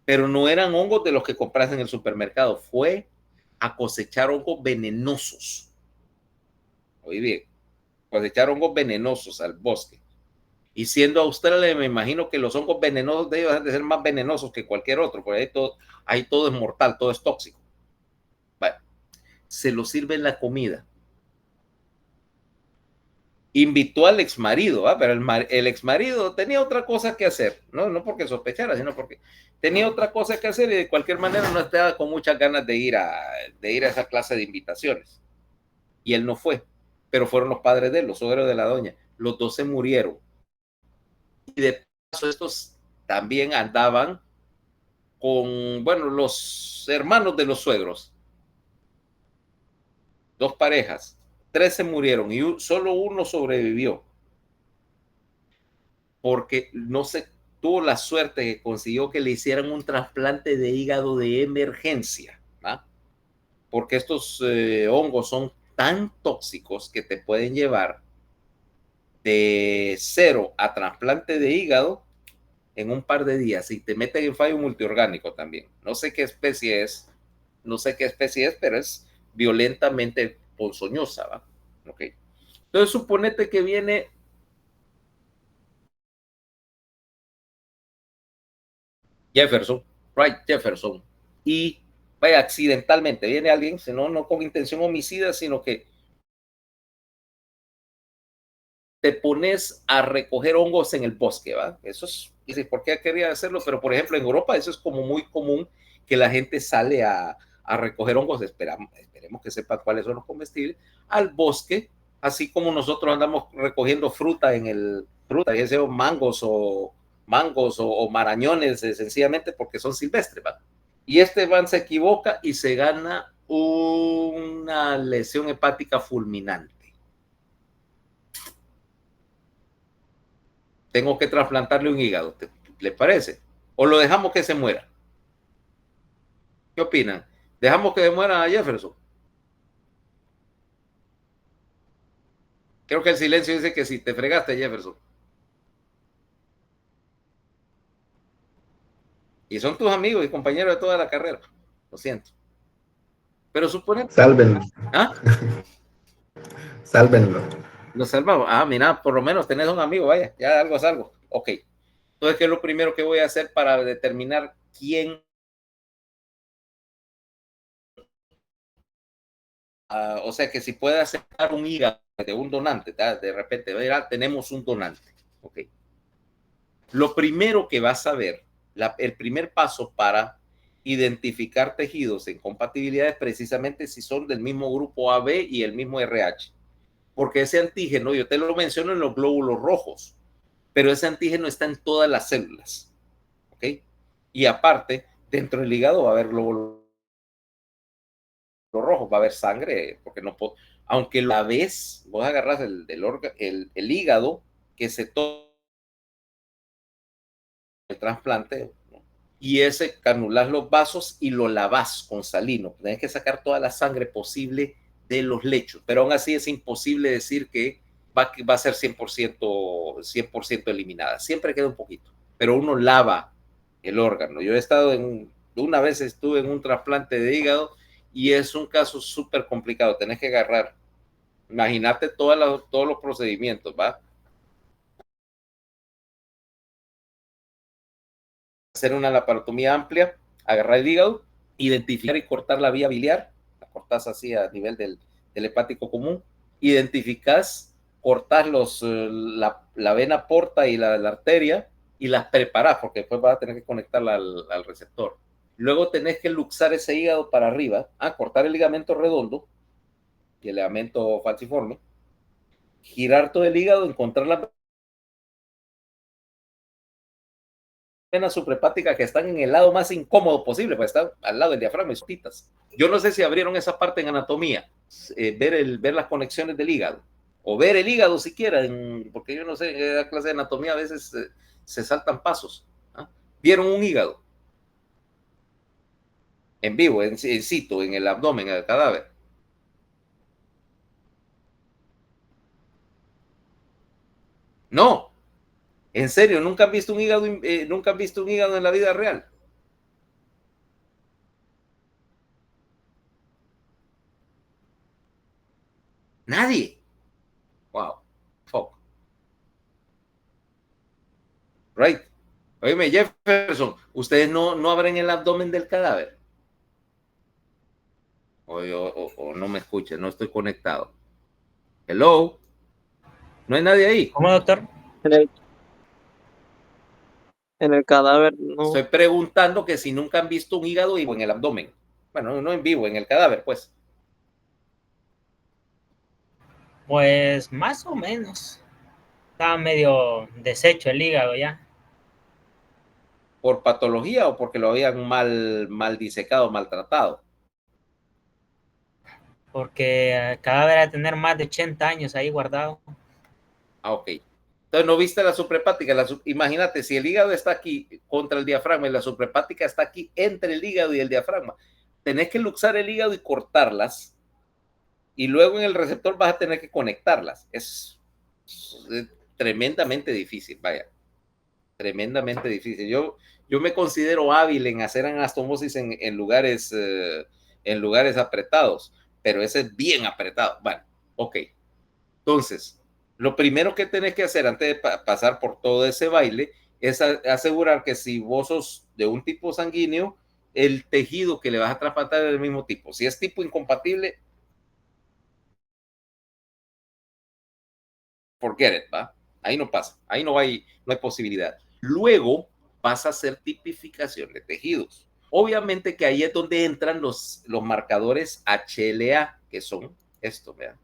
A: pero no eran hongos de los que compras en el supermercado, fue a cosechar hongos venenosos. Oí bien, cosechar hongos venenosos al bosque. Y siendo Australia, me imagino que los hongos venenosos de ellos han de ser más venenosos que cualquier otro, porque ahí todo es mortal, todo es tóxico. Bueno, se lo sirve en la comida. Invitó al exmarido, pero el exmarido tenía otra cosa que hacer, no porque sospechara, sino porque tenía otra cosa que hacer y de cualquier manera no estaba con muchas ganas de ir a esa clase de invitaciones. Y él no fue, pero fueron los padres de él, los suegros de la doña. Los dos se murieron. Y de paso estos también andaban con, bueno, los hermanos de los suegros. 2 parejas. 3 se murieron y solo uno sobrevivió. Porque no se tuvo la suerte que consiguió que le hicieran un trasplante de hígado de emergencia, ¿va? Porque estos hongos son tan tóxicos que te pueden llevar de 0 a trasplante de hígado en un par de días y te meten en fallo multiorgánico también. No sé qué especie es, pero es violentamente ponzoñosa, ¿va? Ok. Entonces, suponete que viene Jefferson, Wright Jefferson, y vaya, accidentalmente viene alguien, no con intención homicida, sino que te pones a recoger hongos en el bosque, ¿va? Eso es, dice, ¿por qué quería hacerlo? Pero, por ejemplo, en Europa eso es como muy común que la gente sale a recoger hongos, esperemos que sepan cuáles son los comestibles, al bosque, así como nosotros andamos recogiendo fruta ya sea mangos o marañones, sencillamente porque son silvestres, ¿va? Y este van se equivoca y se gana una lesión hepática fulminante. Tengo que trasplantarle un hígado, ¿le parece? ¿O lo dejamos que se muera? ¿Qué opinan? ¿Dejamos que se muera a Jefferson? Creo que el silencio dice que sí, te fregaste, Jefferson. Y son tus amigos y compañeros de toda la carrera. Lo siento. Pero supone...
F: Sálvenlo.
A: ¿Ah?
F: Sálvenlo.
A: Lo salvamos. Ah, mira, por lo menos tenés un amigo, vaya, ya algo es algo. Ok. Entonces, ¿qué es lo primero que voy a hacer para determinar quién? O sea, que si puede aceptar un hígado de un donante, de repente, tenemos un donante. Ok. Lo primero que vas a ver, el primer paso para identificar tejidos en compatibilidad es precisamente si son del mismo grupo AB y el mismo RH. Porque ese antígeno, yo te lo menciono en los glóbulos rojos, pero ese antígeno está en todas las células. ¿Ok? Y aparte, dentro del hígado va a haber glóbulos rojos, va a haber sangre, porque no puedo, aunque la vez, vos agarras el hígado que se toma el trasplante, ¿no? Y ese canulas los vasos y lo lavas con salino. Tienes que sacar toda la sangre posible de los lechos, pero aún así es imposible decir que va a ser 100% eliminada. Siempre queda un poquito, pero uno lava el órgano. Yo he estado una vez estuve en un trasplante de hígado y es un caso súper complicado. Tenés que agarrar, imagínate todos los procedimientos, ¿va? Hacer una laparotomía amplia, agarrar el hígado, identificar y cortar la vía biliar, la cortas así a nivel del hepático común, identificas, cortas la vena porta y la arteria y las preparas, porque después vas a tener que conectarla al receptor. Luego tenés que luxar ese hígado para arriba, cortar el ligamento redondo y el ligamento falciforme, girar todo el hígado, encontrar la venas suprahepáticas que están en el lado más incómodo posible, pues están al lado del diafragma y sopitas. Yo no sé si abrieron esa parte en anatomía, ver las conexiones del hígado, o ver el hígado siquiera, porque yo no sé, en la clase de anatomía a veces se saltan pasos. ¿Vieron un hígado? En vivo, en situ, en el abdomen, en el cadáver. No, en serio, nunca han visto un hígado, nunca han visto un hígado en la vida real. Nadie. Wow. Fuck. Right. Oíme, Jefferson, ¿ustedes no abren el abdomen del cadáver? O no me escuchan, no estoy conectado. Hello. ¿No hay nadie ahí?
C: ¿Cómo, doctor?
B: En el cadáver, no.
A: Estoy preguntando que si nunca han visto un hígado vivo en el abdomen. Bueno, no en vivo, en el cadáver, pues.
C: Pues más o menos. Estaba medio deshecho el hígado ya.
A: ¿Por patología o porque lo habían mal disecado, maltratado?
C: Porque el cadáver a tener más de 80 años ahí guardado.
A: Ok. Entonces, ¿no viste la suprahepática? Imagínate, si el hígado está aquí contra el diafragma y la suprahepática está aquí entre el hígado y el diafragma, tenés que luxar el hígado y cortarlas, y luego en el receptor vas a tener que conectarlas. Es tremendamente difícil, vaya. Tremendamente difícil. Yo me considero hábil en hacer anastomosis en lugares apretados, pero ese es bien apretado. Bueno, ok. Entonces, lo primero que tenés que hacer antes de pasar por todo ese baile es asegurar que si vos sos de un tipo sanguíneo, el tejido que le vas a trasplantar es del mismo tipo. Si es tipo incompatible, forget it, ¿va? Ahí no pasa, ahí no hay posibilidad. Luego vas a hacer tipificación de tejidos. Obviamente que ahí es donde entran los marcadores HLA, que son esto, vean.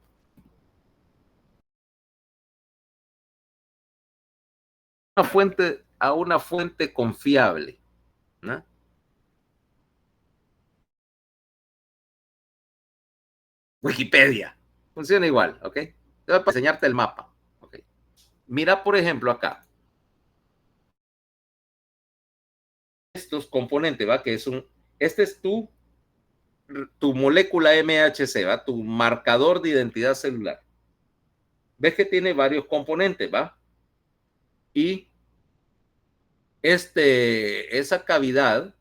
A: A una fuente confiable, ¿no? Wikipedia. Funciona igual, ¿ok? Voy a enseñarte el mapa, ¿ok? Mira, por ejemplo, acá. Estos componentes, ¿va? Que es este es tu molécula MHC, ¿va? Tu marcador de identidad celular. Ves que tiene varios componentes, ¿va? Y esa cavidad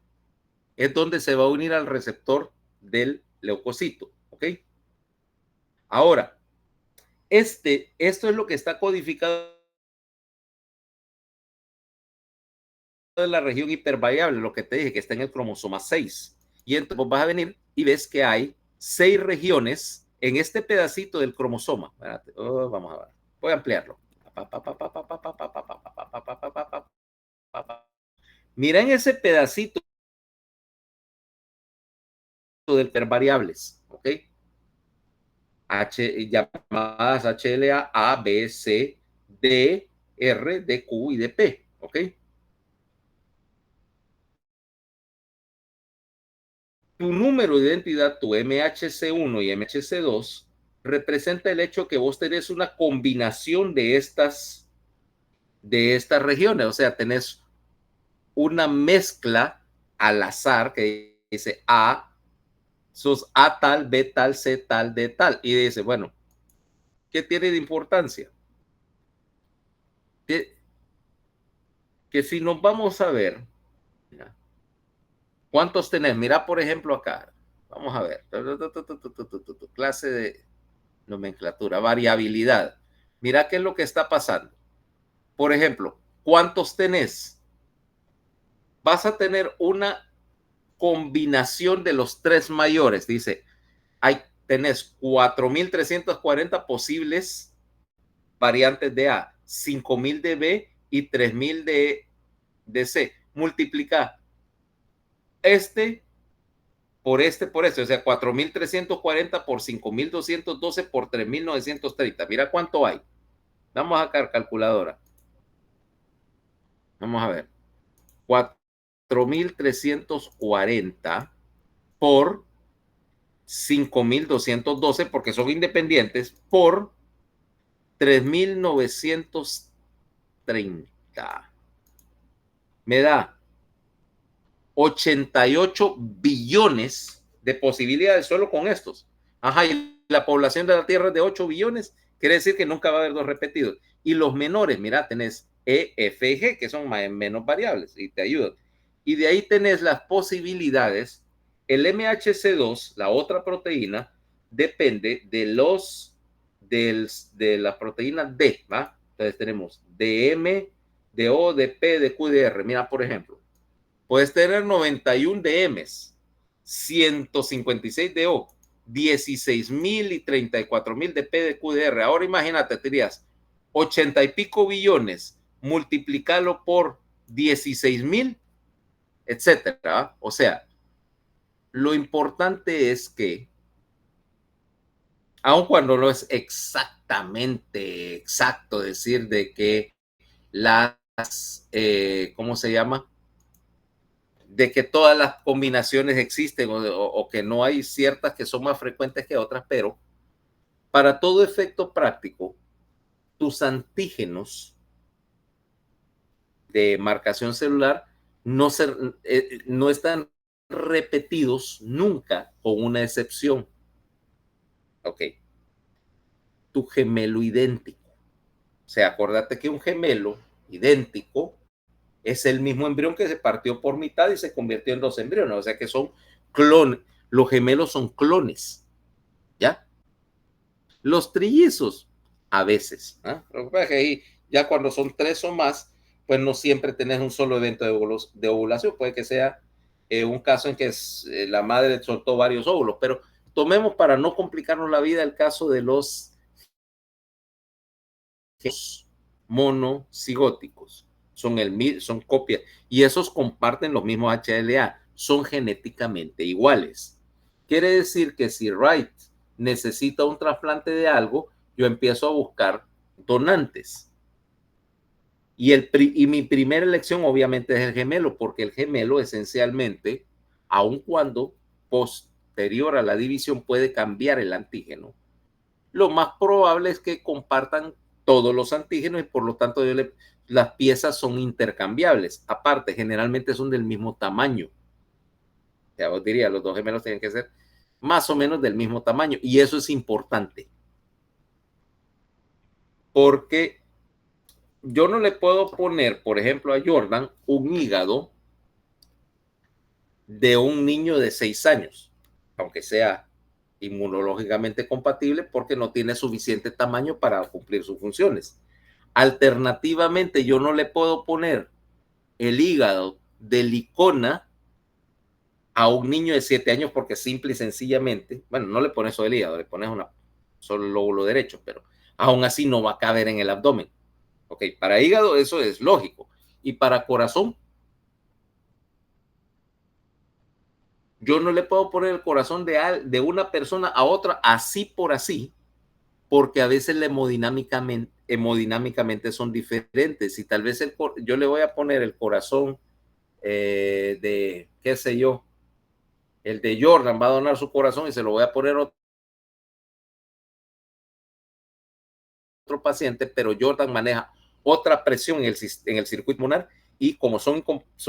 A: es donde se va a unir al receptor del leucocito, ¿ok? Ahora, esto es lo que está codificado en la región hipervariable, lo que te dije, que está en el cromosoma 6. Y entonces vos vas a venir y ves que hay 6 regiones en este pedacito del cromosoma. Oh, vamos a ver. Voy a ampliarlo. Mira en ese pedacito de hipervariables, ¿ok? Llamadas HLA, A, B, C, D, R, D, Q y D, P, ¿ok? Tu número de identidad, tu MHC1 y MHC2, representa el hecho que vos tenés una combinación de estas regiones, o sea, tenés una mezcla al azar que dice A, sos A tal, B tal, C tal, D tal, y dice, bueno, ¿qué tiene de importancia? Que si nos vamos a ver, ¿cuántos tenés? Mira, por ejemplo, acá, vamos a ver, clase de nomenclatura, variabilidad. Mira qué es lo que está pasando. Por ejemplo, ¿cuántos tenés? Vas a tener una combinación de los 3 mayores. Dice, tenés 4.340 posibles variantes de A, 5.000 de B y 3.000 de C. Multiplica por este, o sea, 4.340 por 5.212 por 3.930. Mira cuánto hay. Vamos a sacar calculadora. Vamos a ver. 4.340 por 5.212, porque son independientes, por 3.930. Me da 88 billones de posibilidades solo con estos. Ajá, y la población de la Tierra es de 8 billones, quiere decir que nunca va a haber 2 repetidos. Y los menores, mira, tenés E, F y G, que son menos variables y te ayudan. Y de ahí tenés las posibilidades. El MHC2, la otra proteína, depende de las proteínas D, ¿va? Entonces tenemos DM, DO, DP, DQ, DR. Mira, por ejemplo, puedes tener 91 DMs, 156 DO, 16.000 y 34.000 de P de QDR. Ahora imagínate, dirías 80 y pico billones, multiplicarlo por 16.000, etcétera. O sea, lo importante es que, aun cuando no es exactamente exacto decir de que ¿cómo se llama? De que todas las combinaciones existen o que no hay ciertas que son más frecuentes que otras, pero para todo efecto práctico, tus antígenos de marcación celular no están repetidos nunca, con una excepción. Ok. Tu gemelo idéntico. O sea, acordate que un gemelo idéntico es el mismo embrión que se partió por mitad y se convirtió en 2 embriones. O sea que son clones. Los gemelos son clones. ¿ya? Los trillizos, a veces, ¿eh? Lo que pasa es que ahí, ya cuando son 3 o más, pues no siempre tenés un solo evento de ovulación, puede que sea un caso en que la madre soltó varios óvulos, pero tomemos para no complicarnos la vida el caso de los monocigóticos, son copias, y esos comparten los mismos HLA, son genéticamente iguales. Quiere decir que si Wright necesita un trasplante de algo, yo empiezo a buscar donantes. Y mi primera elección obviamente es el gemelo, porque el gemelo esencialmente, aun cuando posterior a la división puede cambiar el antígeno, lo más probable es que compartan todos los antígenos y por lo tanto las piezas son intercambiables. Aparte, generalmente son del mismo tamaño. Ya os diría, los dos gemelos tienen que ser más o menos del mismo tamaño y eso es importante. Porque yo no le puedo poner, por ejemplo, a Jordan un hígado de un niño de 6 años, aunque sea inmunológicamente compatible porque no tiene suficiente tamaño para cumplir sus funciones. Alternativamente, yo no le puedo poner el hígado de Licona a un niño de 7 años porque simple y sencillamente, bueno, no le pones solo el hígado, le pones solo el lóbulo derecho, pero aún así no va a caber en el abdomen. Ok, para hígado eso es lógico. Y para corazón, yo no le puedo poner el corazón de una persona a otra así por así, porque a veces hemodinámicamente son diferentes y tal vez yo le voy a poner el corazón de, qué sé yo, el de Jordan va a donar su corazón y se lo voy a poner otro paciente, pero Jordan maneja otra presión en el circuito pulmonar y como son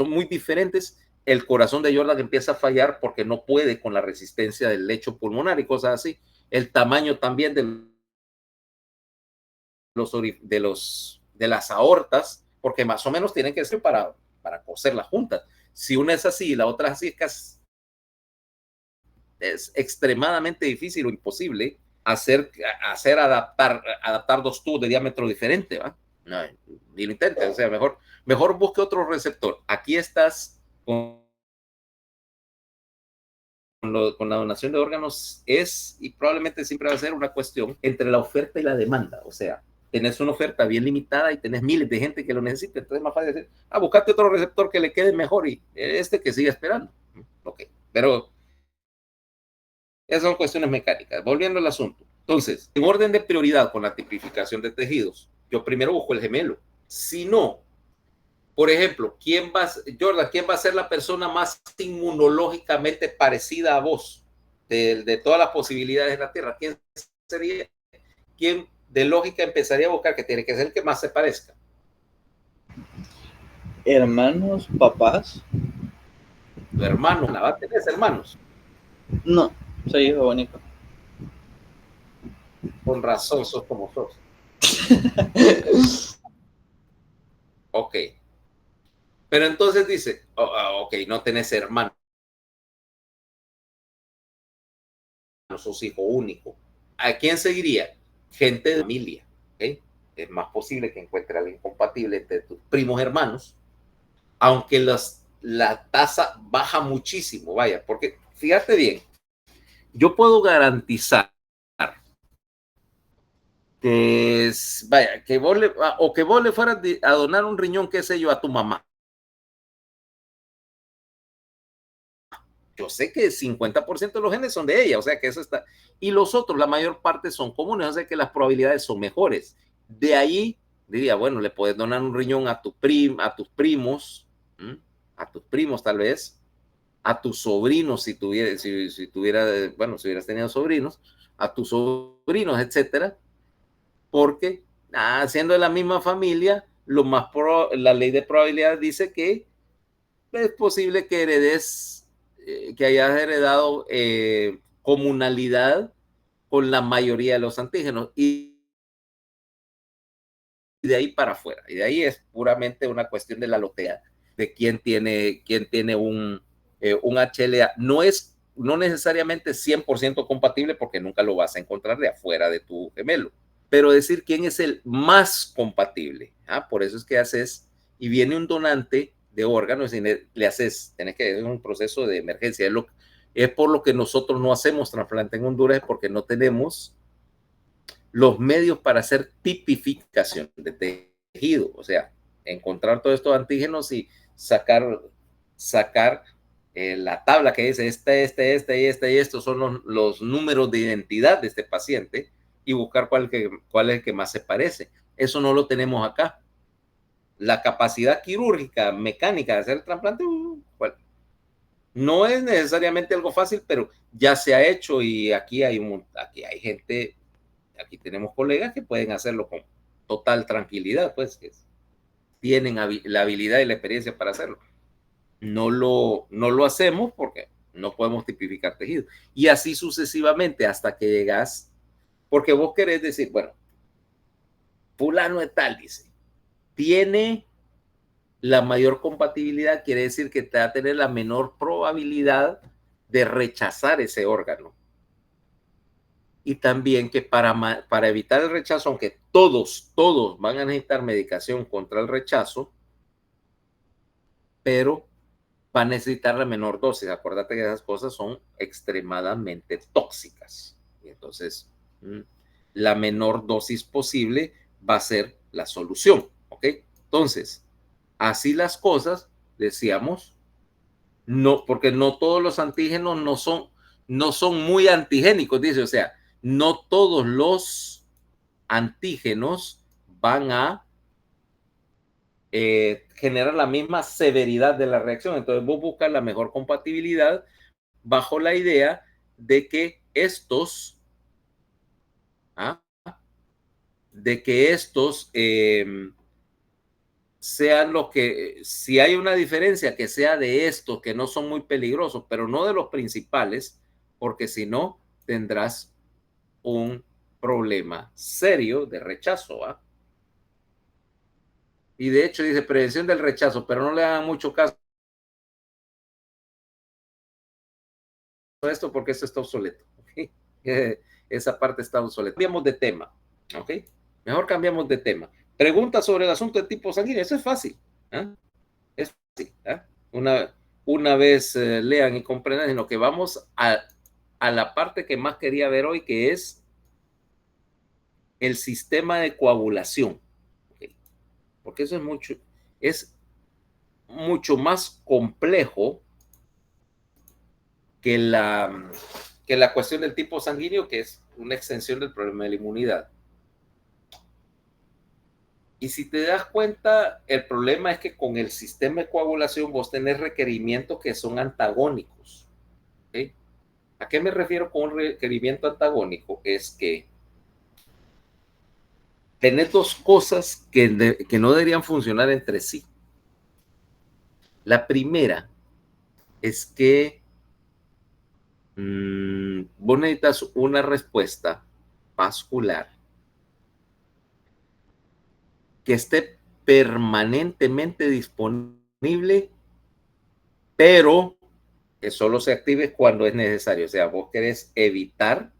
A: muy diferentes, el corazón de Jordan empieza a fallar porque no puede con la resistencia del lecho pulmonar y cosas así. El tamaño también de las aortas, porque más o menos tienen que ser para coserlas juntas. Si una es así y la otra es así, es extremadamente difícil o imposible adaptar dos tubos de diámetro diferente, ¿va? No, ni lo intente, o sea, mejor busque otro receptor. Aquí estás con la donación de órganos y probablemente siempre va a ser una cuestión entre la oferta y la demanda, o sea, tenés una oferta bien limitada y tenés miles de gente que lo necesita, entonces es más fácil decir, buscate otro receptor que le quede mejor y que siga esperando. Ok, pero esas son cuestiones mecánicas. Volviendo al asunto. Entonces, en orden de prioridad con la tipificación de tejidos, yo primero busco el gemelo. Si no, por ejemplo, Jordan, ¿quién va a ser la persona más inmunológicamente parecida a vos de todas las posibilidades de la Tierra? ¿Quién sería? ¿Quién de lógica empezaría a buscar que tiene que ser el que más se parezca?
F: Hermanos, papás.
A: Tu hermano, ¿tenés hermanos?
F: No, soy hijo único.
A: Con razón, sos como sos. Ok. Pero entonces dice, ok, no tenés hermanos, sos hijo único. ¿A quién seguiría? Gente de familia. ¿Okay? Es más posible que encuentre a alguien compatible entre tus primos hermanos, aunque la tasa baja muchísimo, vaya, porque fíjate bien, yo puedo garantizar que que vos le fueras a donar un riñón, qué sé yo, a tu mamá. Yo sé que el 50% de los genes son de ella, o sea que eso está. Y los otros, la mayor parte son comunes, o sea que las probabilidades son mejores. De ahí, diría, bueno, le puedes donar un riñón a tus primos, tal vez, a tus sobrinos, si hubieras tenido sobrinos, a tus sobrinos, etcétera, porque siendo de la misma familia, la ley de probabilidad dice que es posible que que hayas heredado comunalidad con la mayoría de los antígenos y de ahí para afuera. Y de ahí es puramente una cuestión de la lotea, de quién tiene un HLA. No es no necesariamente 100% compatible porque nunca lo vas a encontrar de afuera de tu gemelo, pero decir quién es el más compatible. Por eso es que haces, y viene un donante de órganos y le haces, tenés que hacer un proceso de emergencia. Es por lo que nosotros no hacemos trasplante en Honduras, porque no tenemos los medios para hacer tipificación de tejido, o sea, encontrar todos estos antígenos y sacar la tabla que dice y estos son los números de identidad de este paciente y buscar cuál es el que más se parece. Eso no lo tenemos acá. La capacidad quirúrgica, mecánica de hacer el trasplante, no es necesariamente algo fácil, pero ya se ha hecho y aquí hay gente, aquí tenemos colegas que pueden hacerlo con total tranquilidad, pues que tienen la habilidad y la experiencia para hacerlo. No lo hacemos porque no podemos tipificar tejido. Y así sucesivamente hasta que llegas, porque vos querés decir, bueno, fulano de tal, dice, tiene la mayor compatibilidad, quiere decir que te va a tener la menor probabilidad de rechazar ese órgano. Y también que para evitar el rechazo, aunque todos van a necesitar medicación contra el rechazo, pero va a necesitar la menor dosis. Acuérdate que esas cosas son extremadamente tóxicas. Y entonces, la menor dosis posible va a ser la solución. ¿Ok? Entonces, así las cosas, decíamos, no, porque no todos los antígenos no son muy antigénicos, dice, o sea, no todos los antígenos van a generar la misma severidad de la reacción. Entonces vos buscas la mejor compatibilidad bajo la idea de que estos sean los que, si hay una diferencia, que sea de estos que no son muy peligrosos, pero no de los principales, porque si no tendrás un problema serio de rechazo. Y de hecho dice prevención del rechazo, pero no le hagan mucho caso a esto porque esto está obsoleto. ¿Okay? Esa parte está obsoleta. Cambiamos de tema. ¿Ok? Mejor cambiamos de tema. Pregunta sobre el asunto de tipo sanguíneo. Eso es fácil. Es fácil. Una vez lean y comprendan, sino que vamos a la parte que más quería ver hoy, que es el sistema de coagulación. ¿Okay? Porque eso es mucho más complejo que la cuestión del tipo sanguíneo, que es una extensión del problema de la inmunidad. Y si te das cuenta, el problema es que con el sistema de coagulación vos tenés requerimientos que son antagónicos. ¿Okay? ¿A qué me refiero con un requerimiento antagónico? Es que tenés dos cosas que no deberían funcionar entre sí. La primera es que vos necesitas una respuesta vascular que esté permanentemente disponible, pero que solo se active cuando es necesario. O sea, vos querés evitar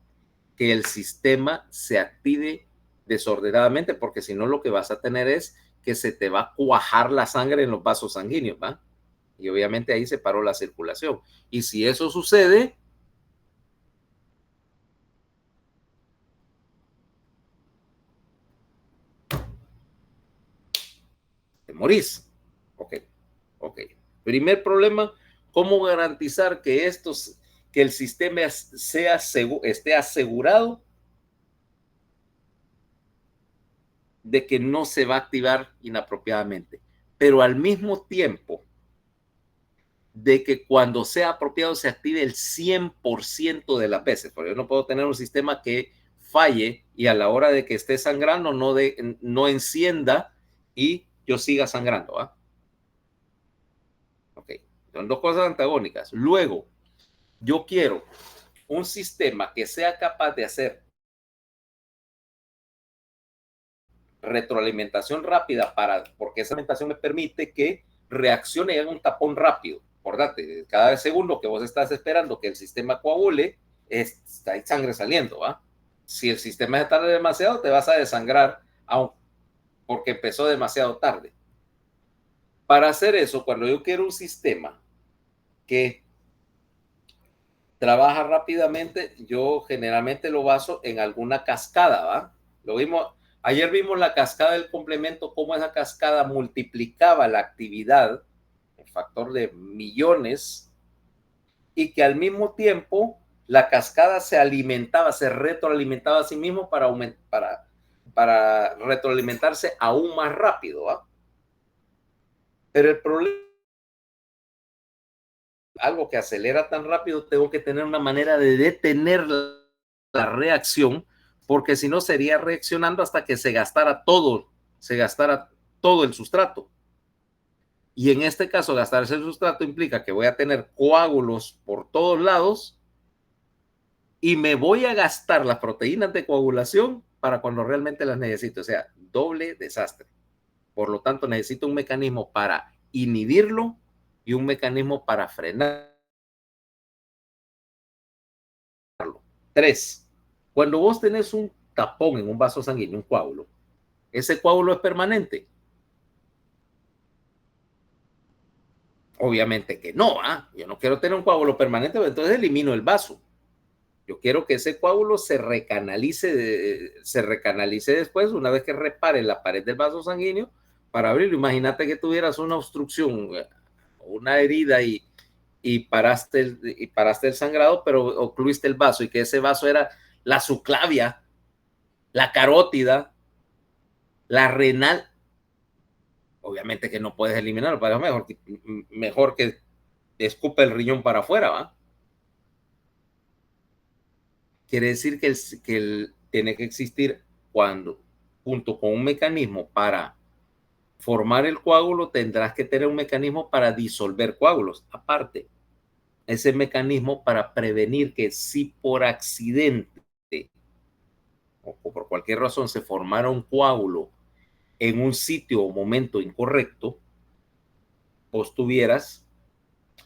A: que el sistema se active desordenadamente, porque si no lo que vas a tener es que se te va a cuajar la sangre en los vasos sanguíneos, ¿va? Y obviamente ahí se paró la circulación. Y si eso sucede, te morís. Ok. Primer problema, ¿cómo garantizar que el sistema esté asegurado de que no se va a activar inapropiadamente? Pero al mismo tiempo, de que cuando sea apropiado se active el 100% de las veces, porque yo no puedo tener un sistema que falle y a la hora de que esté sangrando no encienda y yo siga sangrando. Ok, son dos cosas antagónicas. Luego, yo quiero un sistema que sea capaz de hacer retroalimentación rápida porque esa alimentación me permite que reaccione y haga un tapón rápido. acordate, cada segundo que vos estás esperando que el sistema coagule, hay sangre saliendo, ¿va? Si el sistema se tarda demasiado, te vas a desangrar porque empezó demasiado tarde. Para hacer eso, cuando yo quiero un sistema que trabaja rápidamente, yo generalmente lo baso en alguna cascada, ¿va? Ayer vimos la cascada del complemento, cómo esa cascada multiplicaba la actividad en factor de millones y que al mismo tiempo la cascada se alimentaba, se retroalimentaba a sí mismo para retroalimentarse aún más rápido, ¿va? Pero el problema, algo que acelera tan rápido, tengo que tener una manera de detener la reacción, porque si no sería reaccionando hasta que se gastara todo el sustrato. Y en este caso, gastarse el sustrato implica que voy a tener coágulos por todos lados y me voy a gastar las proteínas de coagulación para cuando realmente las necesito. O sea, doble desastre. Por lo tanto, necesito un mecanismo para inhibirlo y un mecanismo para frenarlo. 3. Cuando vos tenés un tapón en un vaso sanguíneo, un coágulo, ¿ese coágulo es permanente? Obviamente que no, ¿ah? Yo no quiero tener un coágulo permanente, entonces elimino el vaso. Yo quiero que ese coágulo se recanalice después, una vez que repare la pared del vaso sanguíneo, para abrirlo. Imagínate que tuvieras una obstrucción, una herida y paraste el sangrado, pero ocluiste el vaso y que ese vaso era la subclavia, la carótida, la renal. Obviamente que no puedes eliminarlo, pero mejor que escupa el riñón para afuera, ¿va? Quiere decir que tiene que existir junto con un mecanismo para formar el coágulo, tendrás que tener un mecanismo para disolver coágulos. Aparte, ese mecanismo para prevenir que si por accidente o por cualquier razón se formara un coágulo en un sitio o momento incorrecto, vos tuvieras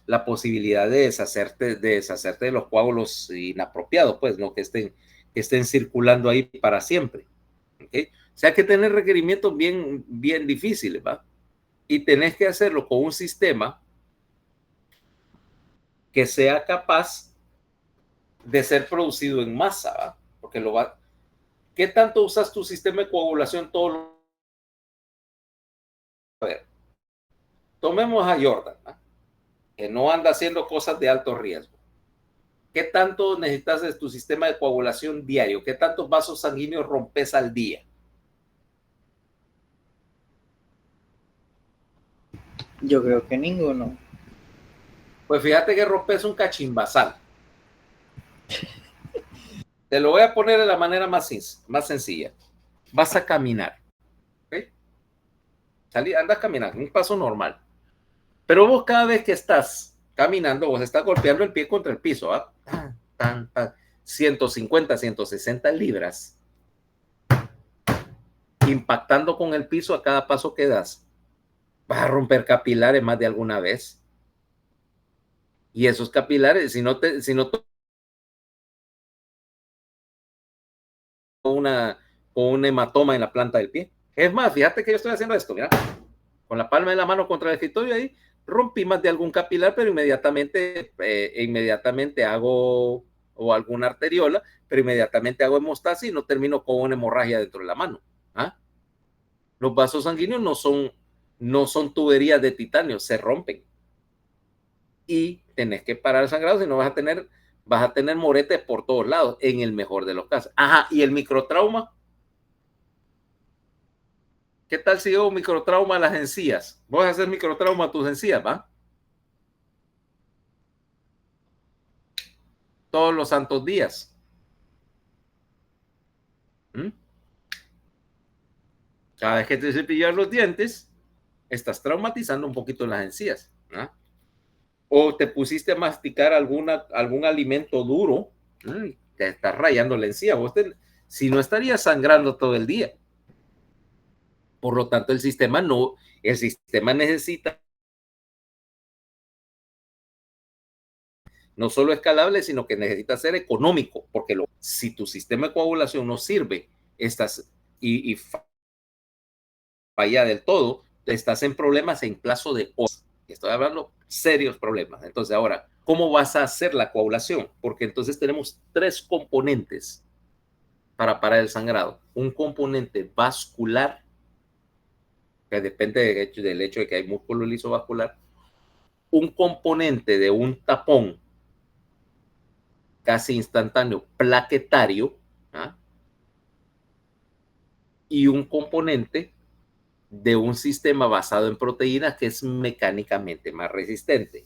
A: la posibilidad de deshacerte de los coágulos inapropiados, pues, ¿no? Que estén circulando ahí para siempre. ¿Okay? O sea, que tener requerimientos bien difíciles, ¿va? Y tenés que hacerlo con un sistema que sea capaz de ser producido en masa, ¿va? Porque ¿qué tanto usas tu sistema de coagulación A ver, tomemos a Jordan, ¿va? Que no anda haciendo cosas de alto riesgo. ¿Qué tanto necesitas de tu sistema de coagulación diario? ¿Qué tantos vasos sanguíneos rompes al día?
F: Yo creo que ninguno.
A: Pues fíjate que rompes un cachimbasal. Te lo voy a poner de la manera más sencilla. Vas a caminar. ¿Okay? Andas caminando, un paso normal. Pero vos cada vez que estás caminando, vos estás golpeando el pie contra el piso. ¿Ah? 150, 160 libras. Impactando con el piso a cada paso que das. Vas a romper capilares más de alguna vez. Y esos capilares, si no con un hematoma en la planta del pie. Es más, fíjate que yo estoy haciendo esto, mira, con la palma de la mano contra el escritorio ahí, rompí más de algún capilar, pero inmediatamente hago, o alguna arteriola, pero inmediatamente hago hemostasis y no termino con una hemorragia dentro de la mano. ¿Ah? Los vasos sanguíneos no son tuberías de titanio, se rompen. Y tenés que parar el sangrado, si no vas a tener moretes por todos lados, en el mejor de los casos. Ajá, y el microtrauma. ¿Qué tal si yo microtrauma a las encías? Vos vas a hacer microtrauma a tus encías, ¿va? Todos los santos días. Cada vez que te cepillas los dientes, estás traumatizando un poquito las encías. ¿Ah? O te pusiste a masticar algún alimento duro, te estás rayando la encía. Si no, estarías sangrando todo el día. Por lo tanto, el sistema necesita No solo escalable, sino que necesita ser económico, porque si tu sistema de coagulación no sirve y falla del todo, estás en problemas en plazo de horas. Estoy hablando serios problemas. Entonces, ahora, ¿cómo vas a hacer la coagulación? Porque entonces tenemos 3 componentes para parar el sangrado. Un componente vascular, que depende del hecho de que hay músculo liso vascular. Un componente de un tapón casi instantáneo plaquetario, ¿ah? Y un componente de un sistema basado en proteínas que es mecánicamente más resistente.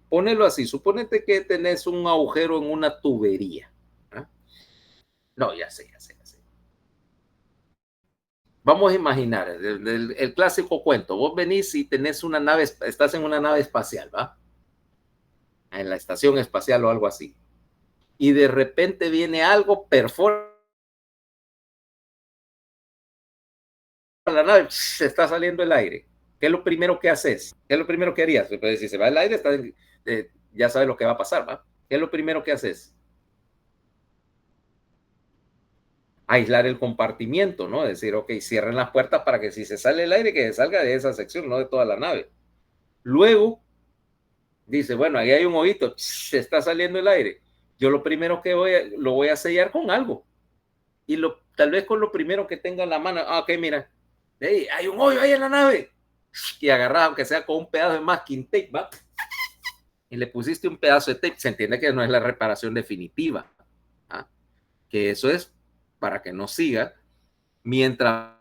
A: Ponelo así, suponete que tenés un agujero en una tubería. ¿Ah? No, ya sé. Vamos a imaginar el clásico cuento. Vos venís y tenés una nave, estás en una nave espacial, ¿va? En la estación espacial o algo así. Y de repente viene algo, perfora la nave, se está saliendo el aire. ¿Qué es lo primero que haces? ¿Qué es lo primero que harías? Pues si se va el aire, ya sabes lo que va a pasar, ¿va? ¿Qué es lo primero que haces? Aislar el compartimiento, ¿no? Decir, ok, cierren las puertas para que si se sale el aire, que se salga de esa sección, no de toda la nave. Luego, dice, bueno, ahí hay un hoyito, se está saliendo el aire. Yo lo primero que lo voy a sellar con algo. Y tal vez con lo primero que tenga en la mano, ok, mira, hey, hay un hoyo ahí en la nave. Y agarrado, aunque sea con un pedazo de masking tape, ¿va? Y le pusiste un pedazo de tape, se entiende que no es la reparación definitiva, ¿ah? Que eso es para que no siga, mientras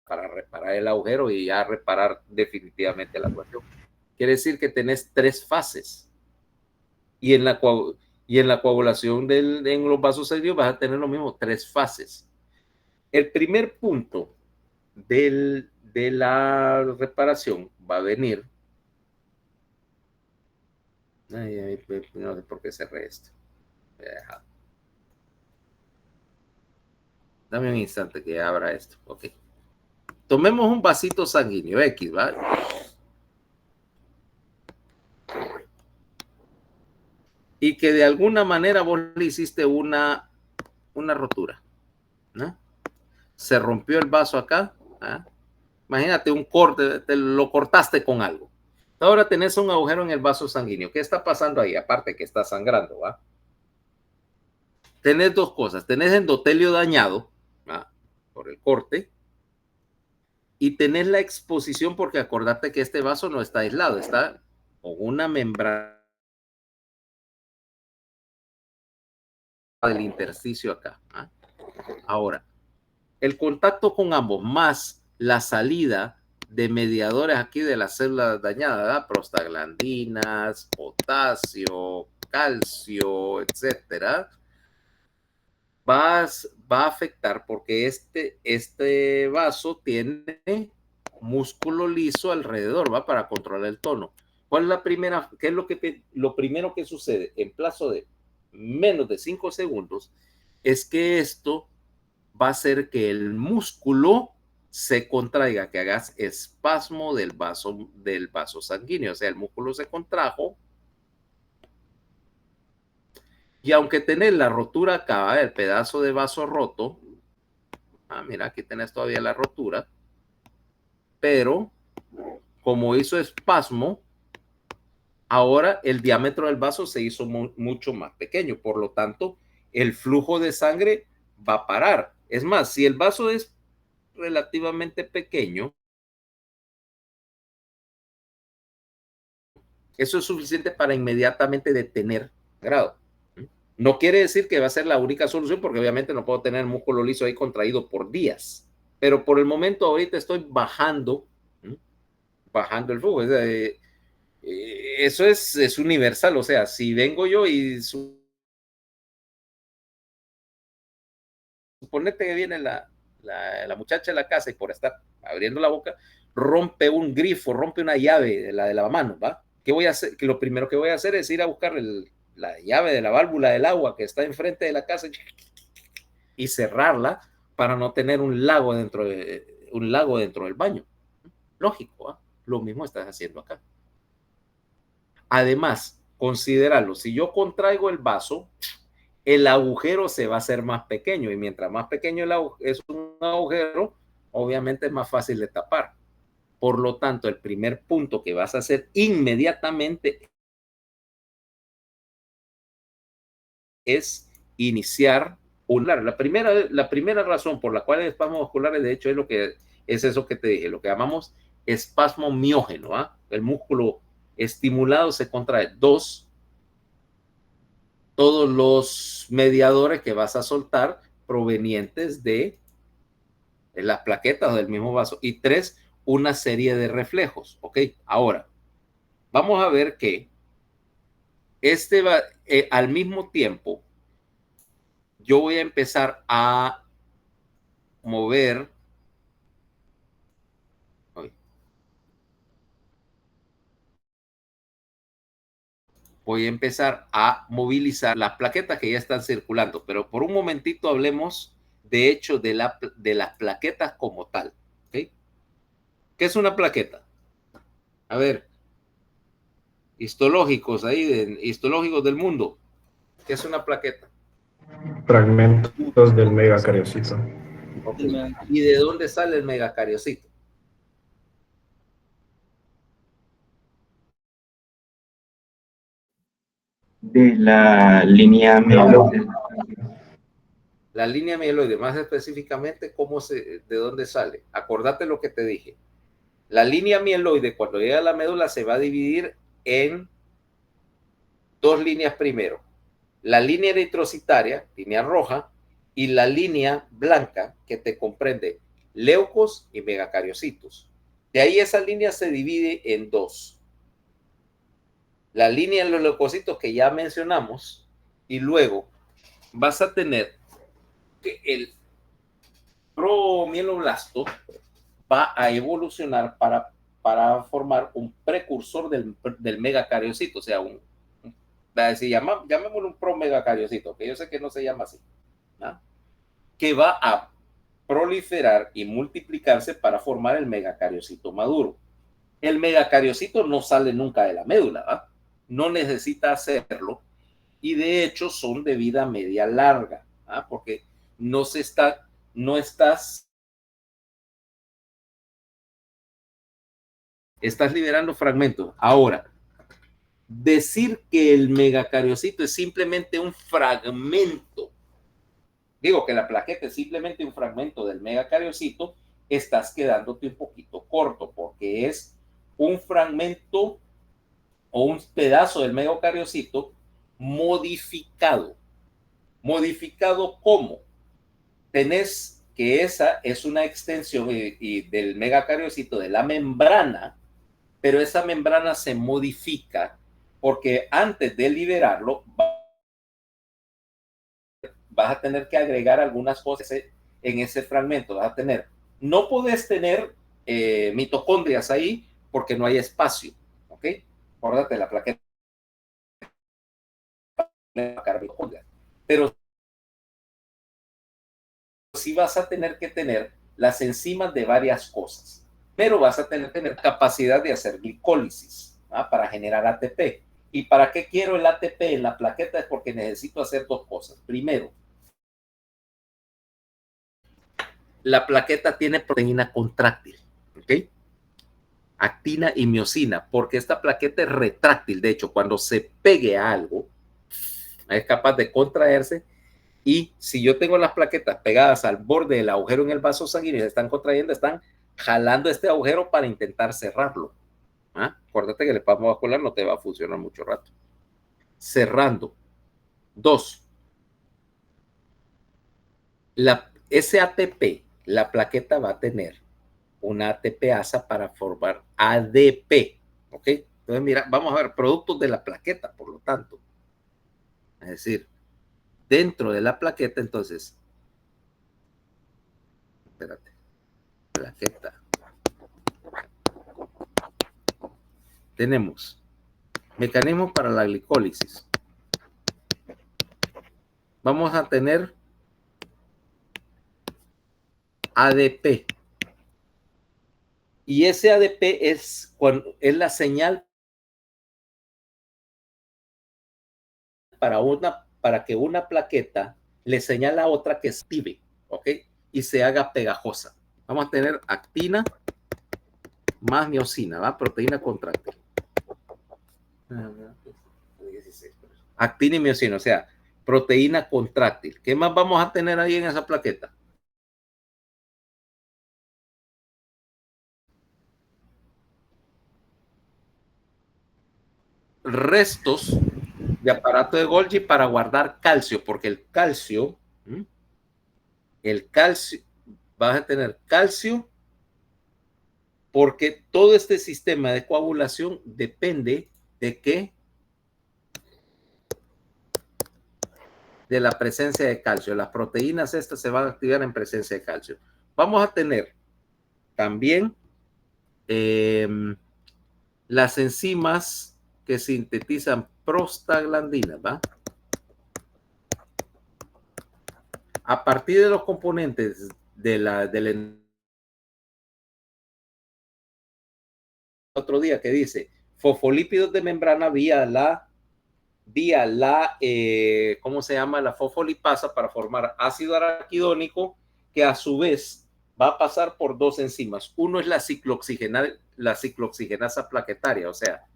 A: para reparar el agujero y ya reparar definitivamente la cuestión. Quiere decir que tenés 3 fases. Y en la coagulación en los vasos sanguíneos vas a tener lo mismo, 3 fases. El primer punto de la reparación va a venir. No sé por qué cerré esto. Voy a dejar. Dame un instante que abra esto. Ok. Tomemos un vasito sanguíneo X, ¿vale? Y que de alguna manera vos le hiciste una rotura, ¿no? Se rompió el vaso acá, ¿ah? Imagínate un corte, te lo cortaste con algo. Ahora tenés un agujero en el vaso sanguíneo. ¿Qué está pasando ahí? Aparte que está sangrando, ¿va? Tenés 2 cosas. Tenés endotelio dañado, ¿va? Por el corte. Y tenés la exposición porque acordate que este vaso no está aislado, está con una membrana del intersticio acá. ¿Ah? Ahora, el contacto con ambos más la salida de mediadores aquí de las células dañadas, ¿verdad? Prostaglandinas, potasio, calcio, etcétera, va a afectar porque este vaso tiene músculo liso alrededor, ¿va? Para controlar el tono. ¿Cuál es la primera? ¿Qué es lo primero que sucede en plazo de menos de 5 segundos? Es que esto va a hacer que el músculo se contraiga, que hagas espasmo del vaso sanguíneo. O sea, el músculo se contrajo. Y aunque tenés la rotura acá, el pedazo de vaso roto, mira, aquí tenés todavía la rotura, pero como hizo espasmo, ahora el diámetro del vaso se hizo mucho más pequeño. Por lo tanto, el flujo de sangre va a parar. Es más, si el vaso es relativamente pequeño, eso es suficiente para inmediatamente detener grado. No quiere decir que va a ser la única solución, porque obviamente no puedo tener músculo liso ahí contraído por días. Pero por el momento ahorita estoy bajando el flujo. Eso es universal. O sea, si vengo yo y suponete que viene la muchacha de la casa y por estar abriendo la boca, rompe un grifo, rompe una llave de la lavamanos, ¿va? ¿Qué voy a hacer? Que lo primero que voy a hacer es ir a buscar la llave de la válvula del agua que está enfrente de la casa y cerrarla para no tener un lago dentro del baño. Lógico, ¿eh? Lo mismo estás haciendo acá. Además, considéralo, si yo contraigo el vaso, el agujero se va a hacer más pequeño y mientras más pequeño es un agujero, obviamente es más fácil de tapar. Por lo tanto, el primer punto que vas a hacer inmediatamente es iniciar la primera razón por la cual el espasmo muscular, de hecho, es eso que te dije, lo que llamamos espasmo miógeno. ¿Ah? El músculo estimulado se contrae. Dos, todos los mediadores que vas a soltar provenientes de las plaquetas o del mismo vaso. Y tres, una serie de reflejos. ¿Ok? Ahora, vamos a ver que al mismo tiempo, yo voy a empezar a mover. Voy a empezar a movilizar las plaquetas que ya están circulando, pero por un momentito hablemos de hecho de las plaquetas como tal. ¿Okay? ¿Qué es una plaqueta? A ver, histológicos histológicos del mundo. ¿Qué es una plaqueta?
G: Fragmentos del megacariocito.
A: Okay. ¿Y de dónde sale el megacariocito?
F: De la línea mieloide.
A: La línea mieloide, más específicamente, ¿de dónde sale? Acordate lo que te dije. La línea mieloide, cuando llega a la médula, se va a dividir en dos líneas primero. La línea eritrocitaria, línea roja, y la línea blanca, que te comprende leucos y megacariocitos. De ahí esa línea se divide en dos. La línea de los leucocitos que ya mencionamos, y luego vas a tener que el promieloblasto va a evolucionar para formar un precursor del megacariocito, o sea, llamémoslo un promegacariocito, que yo sé que no se llama así, ¿no? Que va a proliferar y multiplicarse para formar el megacariocito maduro. El megacariocito no sale nunca de la médula, ¿va? No necesita hacerlo y de hecho son de vida media larga, ¿va? Porque no estás liberando fragmentos. Ahora, decir que el megacariocito es simplemente un fragmento, digo que la plaqueta es simplemente un fragmento del megacariocito, estás quedándote un poquito corto, porque es un fragmento o un pedazo del megacariocito modificado. ¿Modificado cómo? Tenés que esa es una extensión del megacariocito, de la membrana, pero esa membrana se modifica porque antes de liberarlo vas a tener que agregar algunas cosas en ese fragmento. Vas a tener, no puedes tener mitocondrias ahí porque no hay espacio, ¿ok? Acuérdate, la plaqueta mitocondrias, pero sí vas a tener que tener las enzimas de varias cosas, pero vas a tener capacidad de hacer glicólisis, ¿ah? Para generar ATP. ¿Y para qué quiero el ATP en la plaqueta? Es porque necesito hacer dos cosas. Primero, la plaqueta tiene proteína contráctil, ¿ok? Actina y miosina, porque esta plaqueta es retráctil. De hecho, cuando se pegue a algo, es capaz de contraerse. Y si yo tengo las plaquetas pegadas al borde del agujero en el vaso sanguíneo y se están contrayendo, están jalando este agujero para intentar cerrarlo. ¿Ah? Acuérdate que el espasmo vascular no te va a funcionar mucho rato. Cerrando. Dos, ese ATP, la plaqueta va a tener una ATPasa para formar ADP. ¿Ok? Entonces, mira, vamos a ver productos de la plaqueta, por lo tanto. Es decir, dentro de la plaqueta, entonces, espérate, plaqueta. Tenemos mecanismos para la glicólisis. Vamos a tener ADP. Y ese ADP es la señal para que una plaqueta le señale a otra que se active, ¿ok? Y se haga pegajosa. Vamos a tener actina más miosina, ¿va? Proteína contráctil. Actina y miosina, o sea, proteína contráctil. ¿Qué más vamos a tener ahí en esa plaqueta? Restos de aparato de Golgi para guardar calcio, porque el calcio, vas a tener calcio, porque todo este sistema de coagulación depende de qué, de la presencia de calcio. Las proteínas estas se van a activar en presencia de calcio. Vamos a tener también las enzimas que sintetizan prostaglandinas, ¿va? A partir de los componentes del otro día que dice fosfolípidos de membrana vía la ¿cómo se llama? La fosfolipasa para formar ácido araquidónico, que a su vez va a pasar por dos enzimas. Uno es la ciclooxigenasa plaquetaria, o sea,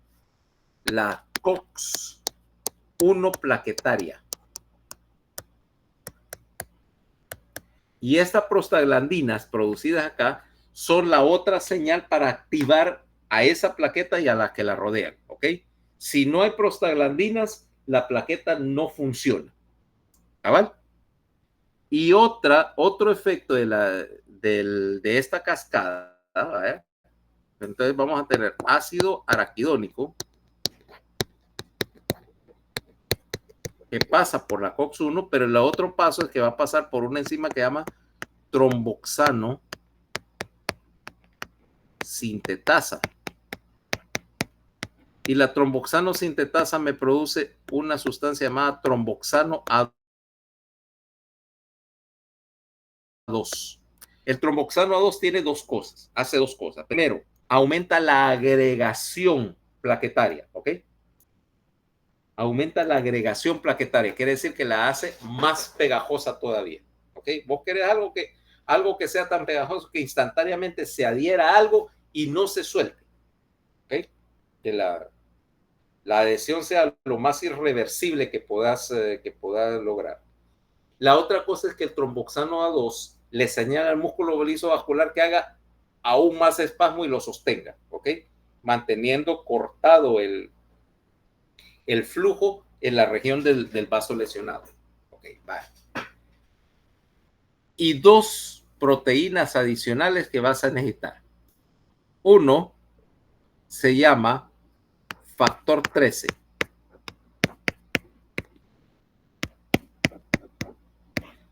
A: la COX-1 plaquetaria. Y estas prostaglandinas producidas acá son la otra señal para activar a esa plaqueta y a las que la rodean, ¿ok? Si no hay prostaglandinas, la plaqueta no funciona. ¿Cabal? Y otro efecto de esta cascada, ¿eh? Entonces vamos a tener ácido araquidónico que pasa por la COX-1, pero el otro paso es que va a pasar por una enzima que se llama tromboxano sintetasa. Y la tromboxano sintetasa me produce una sustancia llamada tromboxano A2. El tromboxano A2 tiene hace dos cosas. Primero, aumenta la agregación plaquetaria, ¿ok? Aumenta la agregación plaquetaria, quiere decir que la hace más pegajosa todavía, ¿ok? Vos querés algo que sea tan pegajoso que instantáneamente se adhiera a algo y no se suelte, ¿ok? Que la adhesión sea lo más irreversible que puedas lograr. La otra cosa es que el tromboxano A2 le señala al músculo liso vascular que haga aún más espasmo y lo sostenga, ¿ok? Manteniendo cortado el flujo en la región del vaso lesionado. Ok, vale. Y dos proteínas adicionales que vas a necesitar. Uno se llama factor 13.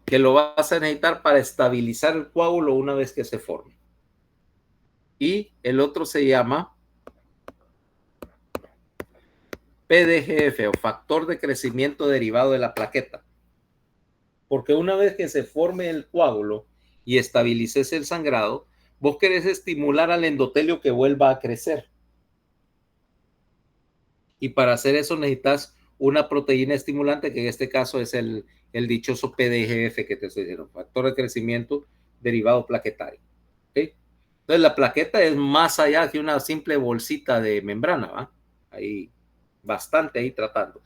A: Que lo vas a necesitar para estabilizar el coágulo una vez que se forme. Y el otro se llama PDGF o factor de crecimiento derivado de la plaqueta. Porque una vez que se forme el coágulo y estabilices el sangrado, vos querés estimular al endotelio que vuelva a crecer. Y para hacer eso necesitas una proteína estimulante, que en este caso es el dichoso PDGF que te estoy diciendo, factor de crecimiento derivado plaquetario. ¿Okay? Entonces la plaqueta es más allá que una simple bolsita de membrana, ¿va? Ahí bastante ahí tratando.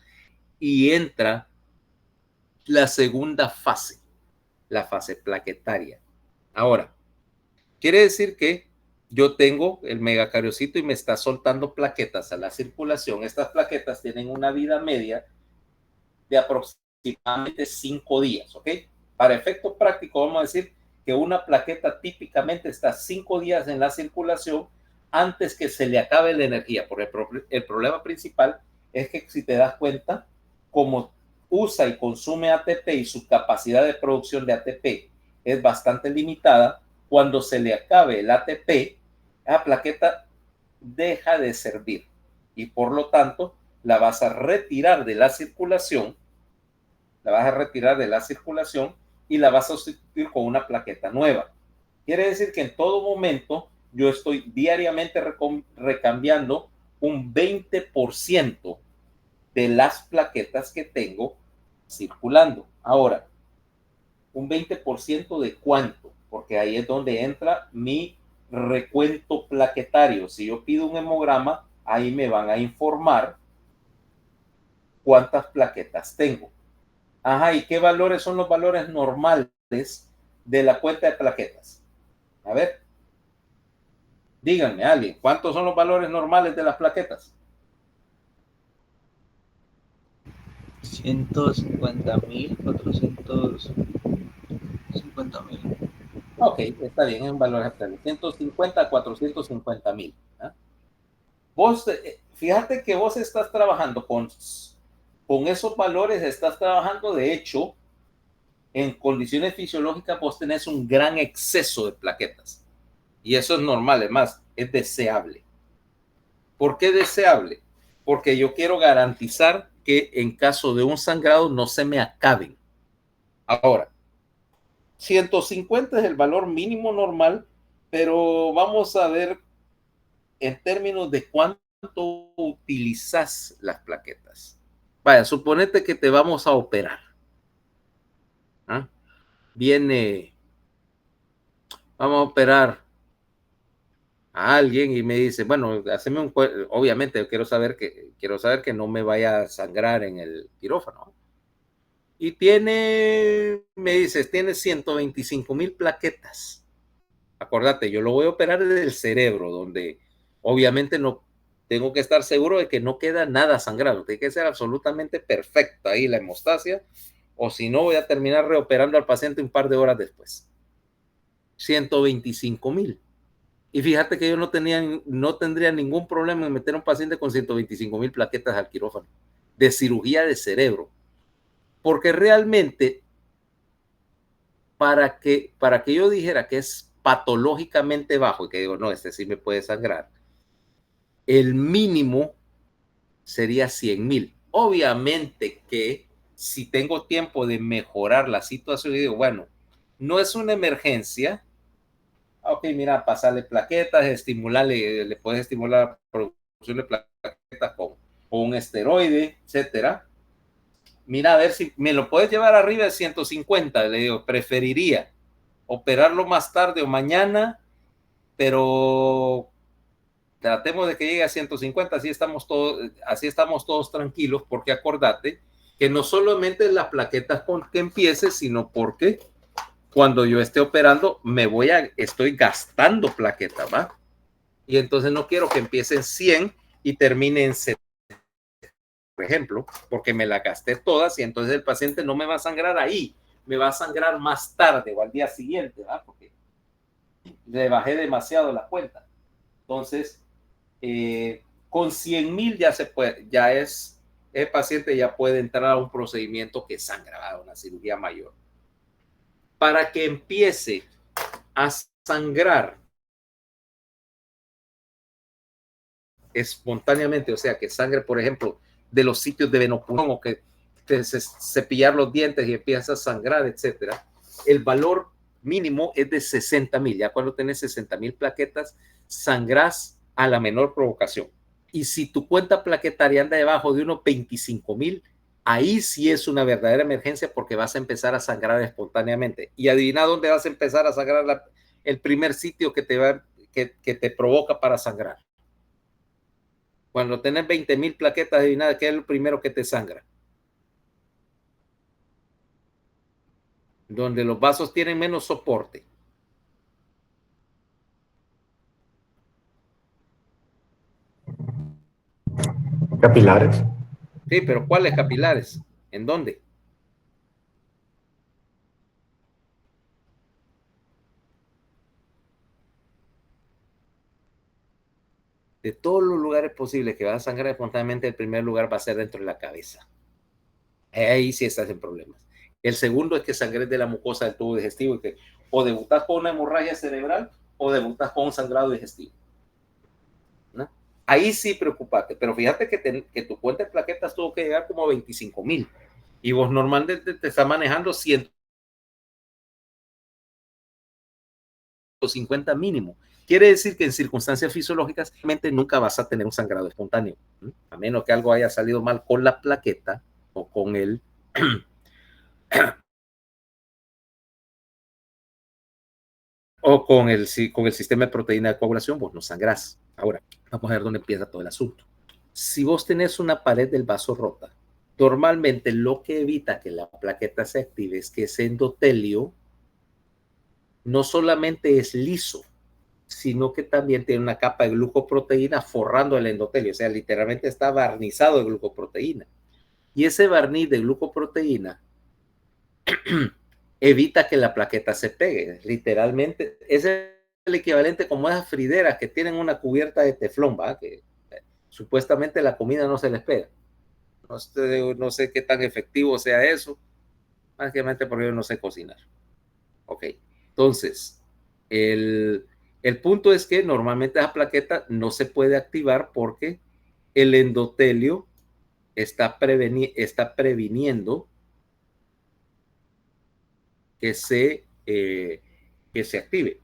A: Y entra la segunda fase, la fase plaquetaria. Ahora, quiere decir que yo tengo el megacariocito y me está soltando plaquetas a la circulación. Estas plaquetas tienen una vida media de aproximadamente 5 días, ¿ok? Para efectos prácticos vamos a decir que una plaqueta típicamente está 5 días en la circulación antes que se le acabe la energía, porque el problema principal es que, si te das cuenta, como usa y consume ATP y su capacidad de producción de ATP es bastante limitada, cuando se le acabe el ATP, la plaqueta deja de servir y por lo tanto la vas a retirar de la circulación, y la vas a sustituir con una plaqueta nueva. Quiere decir que en todo momento yo estoy diariamente recambiando un 20% de las plaquetas que tengo circulando. Ahora, un 20% de cuánto, porque ahí es donde entra mi recuento plaquetario. Si yo pido un hemograma, ahí me van a informar cuántas plaquetas tengo. Ajá, ¿y qué valores son los valores normales de la cuenta de plaquetas? A ver, díganme alguien, ¿cuántos son los valores normales de las plaquetas?
B: 150.000, 450.000.
A: Ok, está bien, es un valor actual. 150 a 450.000. ¿Ah? Vos, fíjate que vos estás trabajando con esos valores, estás trabajando, de hecho, en condiciones fisiológicas vos tenés un gran exceso de plaquetas. Y eso es normal, es más, es deseable. ¿Por qué deseable? Porque yo quiero garantizar que en caso de un sangrado no se me acaben. Ahora, 150 es el valor mínimo normal, pero vamos a ver en términos de cuánto utilizas las plaquetas. Vaya, suponete que te vamos a operar. ¿Ah? Vamos a operar a alguien y me dice, bueno, haceme obviamente quiero saber que no me vaya a sangrar en el quirófano. Y me dices, tiene 125.000 plaquetas. Acordate, yo lo voy a operar desde el cerebro, donde obviamente no tengo que estar seguro de que no queda nada sangrado. Tiene que ser absolutamente perfecta ahí la hemostasia, o si no voy a terminar reoperando al paciente un par de horas después. 125.000. Y fíjate que yo no tendría ningún problema en meter a un paciente con 125.000 plaquetas al quirófano de cirugía de cerebro. Porque realmente, para que yo dijera que es patológicamente bajo y que digo, no, este sí me puede sangrar, el mínimo sería 100.000. Obviamente que si tengo tiempo de mejorar la situación, digo, bueno, no es una emergencia. Ok, mira, pasarle plaquetas, le puedes estimular la producción de plaquetas con un esteroide, etcétera. Mira, a ver si me lo puedes llevar arriba de 150. Le digo, preferiría operarlo más tarde o mañana, pero tratemos de que llegue a 150, así estamos todos tranquilos, porque acordate que no solamente es las plaquetas con que empiece, sino porque cuando yo esté operando estoy gastando plaquetas, ¿va? Y entonces no quiero que empiece en 100 y termine en 70, por ejemplo, porque me la gasté todas y entonces el paciente no me va a sangrar ahí, me va a sangrar más tarde o al día siguiente, ¿va? Porque le bajé demasiado la cuenta. Entonces, con 100.000 ya se puede, el paciente ya puede entrar a un procedimiento que sangra, una cirugía mayor. Para que empiece a sangrar espontáneamente, o sea, que sangre, por ejemplo, de los sitios de venopunción o que cepillar los dientes y empieza a sangrar, etcétera, el valor mínimo es de 60.000. Ya cuando tenés 60.000 plaquetas, sangrás a la menor provocación. Y si tu cuenta plaquetaria anda debajo de unos 25.000, ahí sí es una verdadera emergencia porque vas a empezar a sangrar espontáneamente. Y adivina dónde vas a empezar a sangrar el primer sitio que te provoca para sangrar. Cuando tenés 20.000 plaquetas, adivina qué es lo primero que te sangra. Donde los vasos tienen menos soporte.
F: Capilares.
A: Sí, pero ¿cuáles capilares? ¿En dónde? De todos los lugares posibles que vas a sangrar espontáneamente, el primer lugar va a ser dentro de la cabeza. Ahí sí estás en problemas. El segundo es que sangres de la mucosa del tubo digestivo y que o debutas con una hemorragia cerebral o debutas con un sangrado digestivo. ¿No? Ahí sí preocupate, pero fíjate que tu cuenta de plaquetas tuvo que llegar como a 25.000 y vos normalmente te está manejando 150 mínimo. Quiere decir que en circunstancias fisiológicas realmente nunca vas a tener un sangrado espontáneo, a menos que algo haya salido mal con la plaqueta o con el con el sistema de proteína de coagulación, vos no sangrás. Ahora, vamos a ver dónde empieza todo el asunto. Si vos tenés una pared del vaso rota, normalmente lo que evita que la plaqueta se active es que ese endotelio no solamente es liso, sino que también tiene una capa de glucoproteína forrando el endotelio, o sea, literalmente está barnizado de glucoproteína. Y ese barniz de glucoproteína evita que la plaqueta se pegue, literalmente. Es el equivalente como esas frideras que tienen una cubierta de teflón, ¿va? Que supuestamente la comida no se les pega. No sé qué tan efectivo sea eso, básicamente porque yo no sé cocinar. Ok, entonces, el punto es que normalmente esa plaqueta no se puede activar porque el endotelio está previniendo que se active.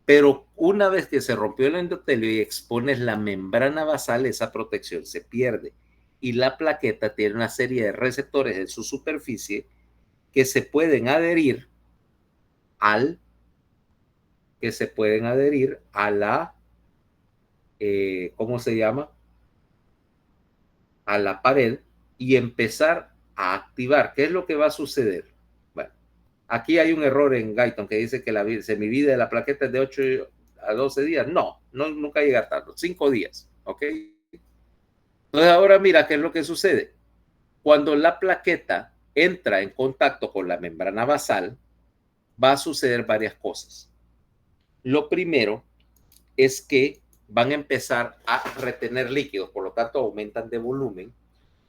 A: Pero una vez que se rompió el endotelio y expones la membrana basal, esa protección se pierde. Y la plaqueta tiene una serie de receptores en su superficie que se pueden adherir a la, ¿cómo se llama? A la pared y empezar a activar. ¿Qué es lo que va a suceder? Bueno, aquí hay un error en Guyton que dice que la semivida de la plaqueta es de 8 a 12 días. No, nunca llega a tanto, 5 días, ¿ok? Entonces ahora mira qué es lo que sucede. Cuando la plaqueta entra en contacto con la membrana basal, va a suceder varias cosas. Lo primero es que van a empezar a retener líquidos, por lo tanto aumentan de volumen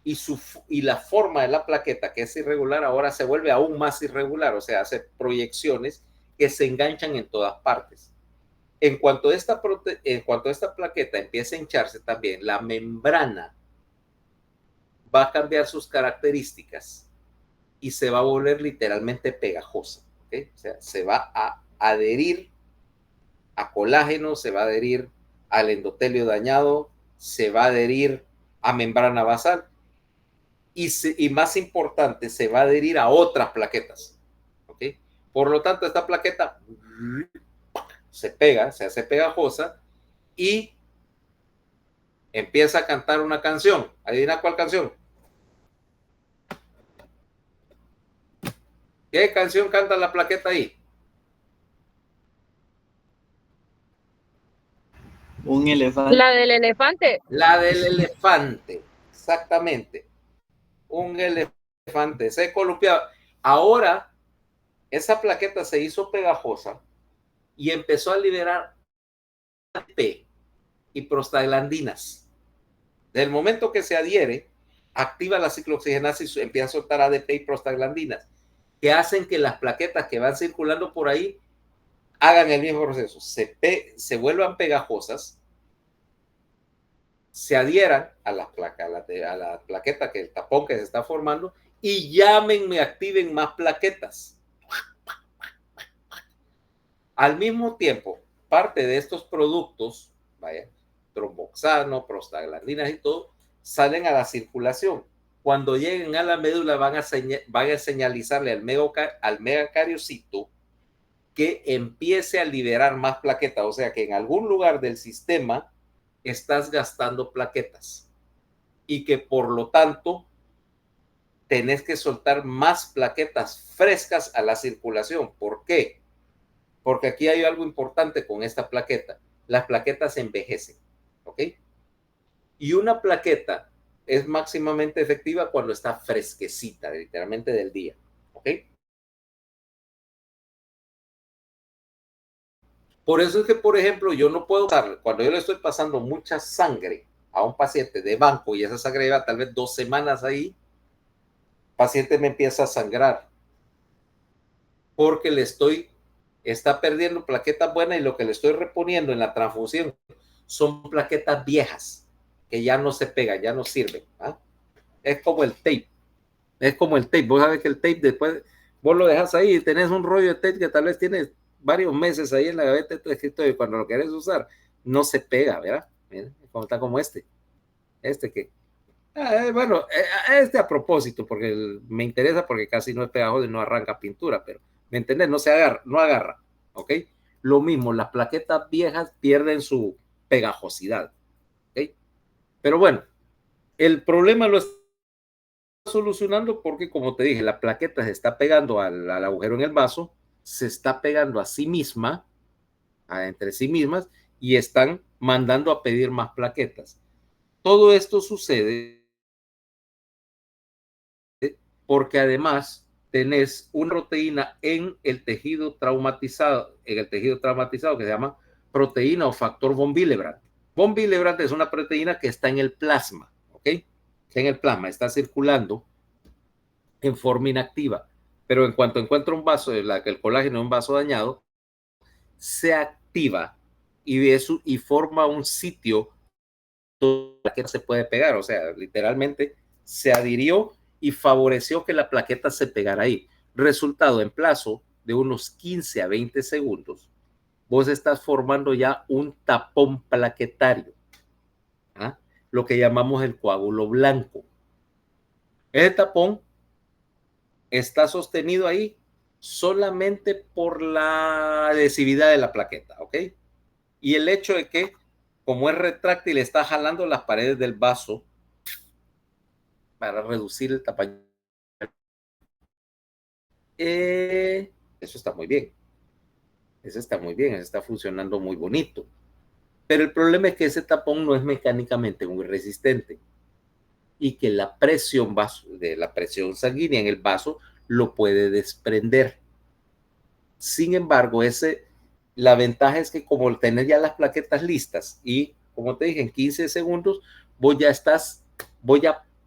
A: y la forma de la plaqueta, que es irregular, ahora se vuelve aún más irregular, o sea, hace proyecciones que se enganchan en todas partes. En cuanto esta plaqueta empiece a hincharse también, la membrana va a cambiar sus características y se va a volver literalmente pegajosa, ¿okay? O sea, se va a adherir a colágeno, se va a adherir al endotelio dañado, se va a adherir a membrana basal y más importante, se va a adherir a otras plaquetas, ¿ok? Por lo tanto, esta plaqueta se pega, se hace pegajosa y empieza a cantar una canción. ¿Adivina cuál canción? ¿Qué canción canta la plaqueta ahí?
B: Un elefante.
E: La del elefante.
A: La del elefante, exactamente. Un elefante se columpiaba. Ahora, esa plaqueta se hizo pegajosa y empezó a liberar ADP y prostaglandinas. Del momento que se adhiere, activa la ciclooxigenasa y empieza a soltar ADP y prostaglandinas, que hacen que las plaquetas que van circulando por ahí hagan el mismo proceso, se vuelvan pegajosas, se adhieran a la plaqueta, que el tapón que se está formando, y me activen más plaquetas. Al mismo tiempo, parte de estos productos, tromboxano, prostaglandinas y todo, salen a la circulación. Cuando lleguen a la médula van a señalizarle al megacariocito que empiece a liberar más plaquetas, o sea que en algún lugar del sistema estás gastando plaquetas y que por lo tanto tenés que soltar más plaquetas frescas a la circulación. ¿Por qué? Porque aquí hay algo importante con esta plaqueta. Las plaquetas envejecen, ¿ok? Y una plaqueta es máximamente efectiva cuando está fresquecita, literalmente del día, ¿ok? Por eso es que, por ejemplo, yo no puedo usar, cuando yo le estoy pasando mucha sangre a un paciente de banco y esa sangre lleva tal vez 2 semanas ahí, el paciente me empieza a sangrar porque está perdiendo plaquetas buenas y lo que le estoy reponiendo en la transfusión son plaquetas viejas que ya no se pegan, ya no sirven. ¿Ah? Es como el tape. Vos sabés que el tape después, vos lo dejas ahí y tenés un rollo de tape que tal vez tiene varios meses ahí en la gaveta de tu escritorio y cuando lo querés usar, no se pega, ¿verdad? Miren, como está como este que, bueno, este a propósito, porque me interesa porque casi no es pegajoso y no arranca pintura, pero, ¿me entendés? No se agarra, no agarra, ¿ok? Lo mismo, las plaquetas viejas pierden su pegajosidad, ¿ok? Pero bueno, el problema lo está solucionando porque, como te dije, la plaqueta se está pegando al agujero en el vaso, se está pegando a sí misma, entre sí mismas, y están mandando a pedir más plaquetas. Todo esto sucede porque además tenés una proteína en el tejido traumatizado que se llama proteína o factor von Willebrand. Von Willebrand es una proteína que está en el plasma, ¿ok? Está en el plasma, está circulando en forma inactiva, pero en cuanto encuentra un vaso, el colágeno en un vaso dañado, se activa y forma un sitio donde la plaqueta se puede pegar, o sea, literalmente se adhirió y favoreció que la plaqueta se pegara ahí. Resultado, en plazo de unos 15 a 20 segundos, vos estás formando ya un tapón plaquetario, ¿ah? Lo que llamamos el coágulo blanco. Ese tapón está sostenido ahí solamente por la adhesividad de la plaqueta, ¿ok? Y el hecho de que, como es retráctil, está jalando las paredes del vaso para reducir el tamaño. Eso está muy bien. Eso está muy bien, eso está funcionando muy bonito. Pero el problema es que ese tapón no es mecánicamente muy resistente y que la presión sanguínea en el vaso lo puede desprender. Sin embargo, la ventaja es que como tener ya las plaquetas listas y, como te dije, en 15 segundos, vos ya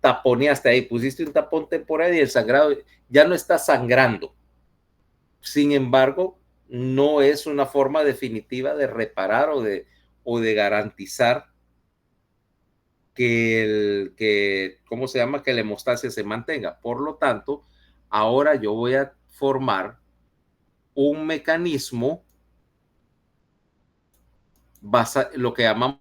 A: taponeaste ahí, pusiste un tapón temporal y el sangrado ya no está sangrando. Sin embargo, no es una forma definitiva de reparar o de garantizar ¿cómo se llama? Que la hemostasia se mantenga. Por lo tanto, ahora yo voy a formar un mecanismo lo que llamamos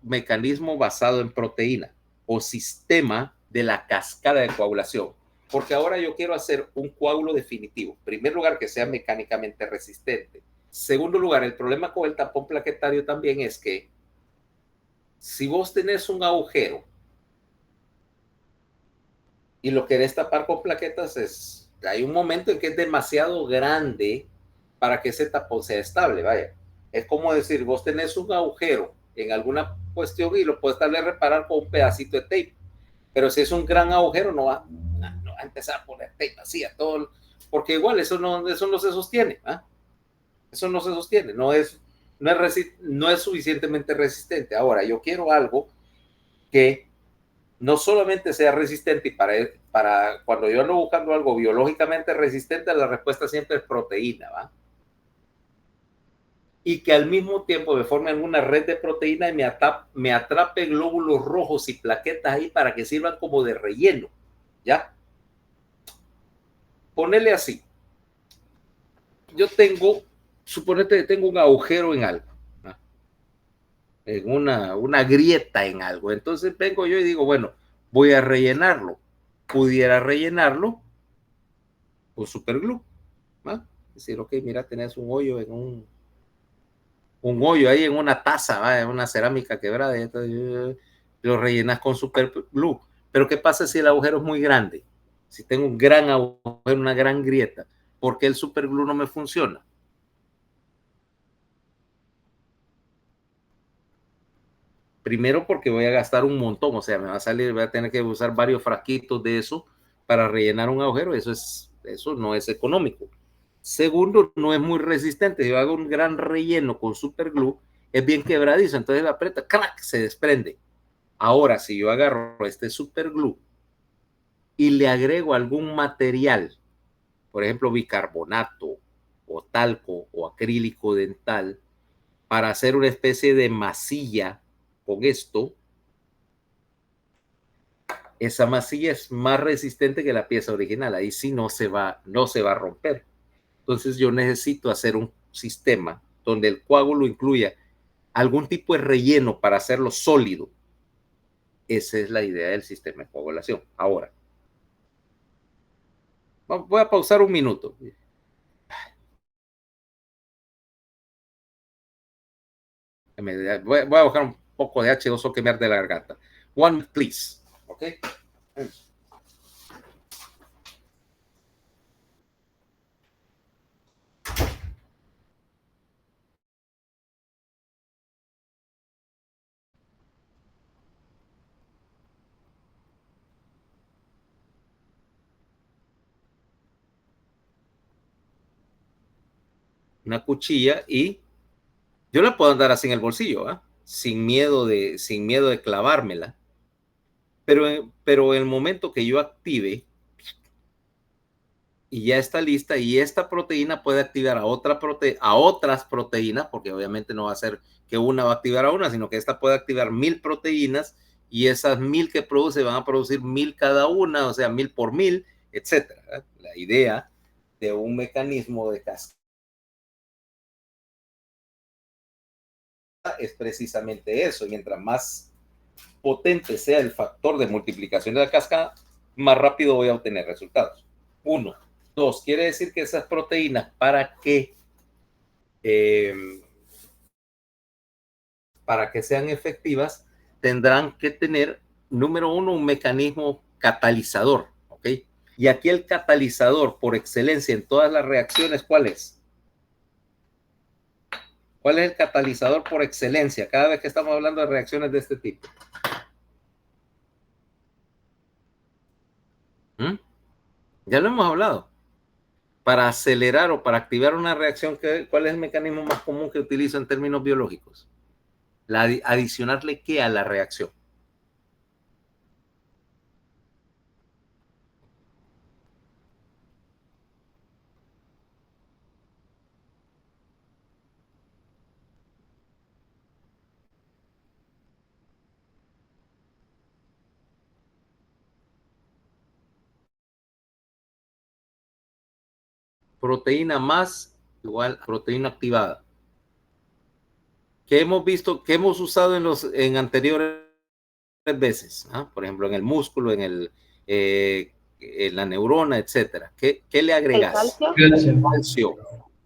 A: mecanismo basado en proteína o sistema de la cascada de coagulación. Porque ahora yo quiero hacer un coágulo definitivo. En primer lugar, que sea mecánicamente resistente. Segundo lugar, el problema con el tapón plaquetario también es que si vos tenés un agujero y lo querés tapar con plaquetas, hay un momento en que es demasiado grande para que ese tapón sea estable, vaya. Es como decir, vos tenés un agujero en alguna cuestión y lo puedes tal vez reparar con un pedacito de tape. Pero si es un gran agujero, no va a empezar a poner tape así a todo, porque igual eso no se sostiene, ¿eh? Eso no se sostiene, no es suficientemente resistente. Ahora, yo quiero algo que no solamente sea resistente y para cuando yo ando buscando algo biológicamente resistente, la respuesta siempre es proteína, ¿va? Y que al mismo tiempo me formen una red de proteína y me atrape glóbulos rojos y plaquetas ahí para que sirvan como de relleno, ¿ya? Ponele así. Suponete que tengo un agujero en algo, ¿no? En una grieta en algo. Entonces vengo yo y digo, bueno, voy a rellenarlo. Pudiera rellenarlo con superglue, ¿no? Decir, ok, mira, tenés un hoyo un hoyo ahí en una taza, ¿va? En una cerámica quebrada, y entonces lo rellenas con superglue. Pero ¿qué pasa si el agujero es muy grande? Si tengo un gran agujero, una gran grieta, ¿por qué el superglue no me funciona? Primero porque voy a gastar un montón, o sea, me va a salir, voy a tener que usar varios frasquitos de eso para rellenar un agujero, eso no es económico. Segundo, no es muy resistente. Si yo hago un gran relleno con superglue, es bien quebradizo, entonces la aprieta, ¡crack!, se desprende. Ahora, si yo agarro este superglue y le agrego algún material, por ejemplo, bicarbonato o talco o acrílico dental, para hacer una especie de masilla con esto, esa masilla es más resistente que la pieza original. Ahí sí no se va a romper. Entonces yo necesito hacer un sistema donde el coágulo incluya algún tipo de relleno para hacerlo sólido. Esa es la idea del sistema de coagulación. Ahora, voy a pausar un minuto. Voy a buscar un poco de H2O que me arde la garganta. One, please. ¿Ok? Una cuchilla y yo la puedo andar así en el bolsillo, ¿eh? sin miedo de clavármela. Pero en el momento que yo active y ya está lista y esta proteína puede activar a otras proteínas, porque obviamente no va a ser que una va a activar a una, sino que esta puede activar 1000 proteínas y esas 1000 que produce van a producir 1000 cada una, o sea, 1000 por 1000, etcétera. La idea de un mecanismo de cascada es precisamente eso. Mientras más potente sea el factor de multiplicación de la cascada, más rápido voy a obtener resultados. 1. 2. Quiere decir que esas proteínas, para que sean efectivas, tendrán que tener, número 1, un mecanismo catalizador. ¿Ok? Y aquí el catalizador por excelencia en todas las reacciones, ¿cuál es? ¿Cuál es el catalizador por excelencia cada vez que estamos hablando de reacciones de este tipo? Ya lo hemos hablado. Para acelerar o para activar una reacción, ¿cuál es el mecanismo más común que utilizo en términos biológicos? Adicionarle ¿qué a la reacción? Proteína más igual a proteína activada. ¿Qué hemos visto, qué hemos usado en anteriores veces? Por ejemplo, en el músculo, en la neurona, etcétera. ¿Qué le agregas? Calcio. O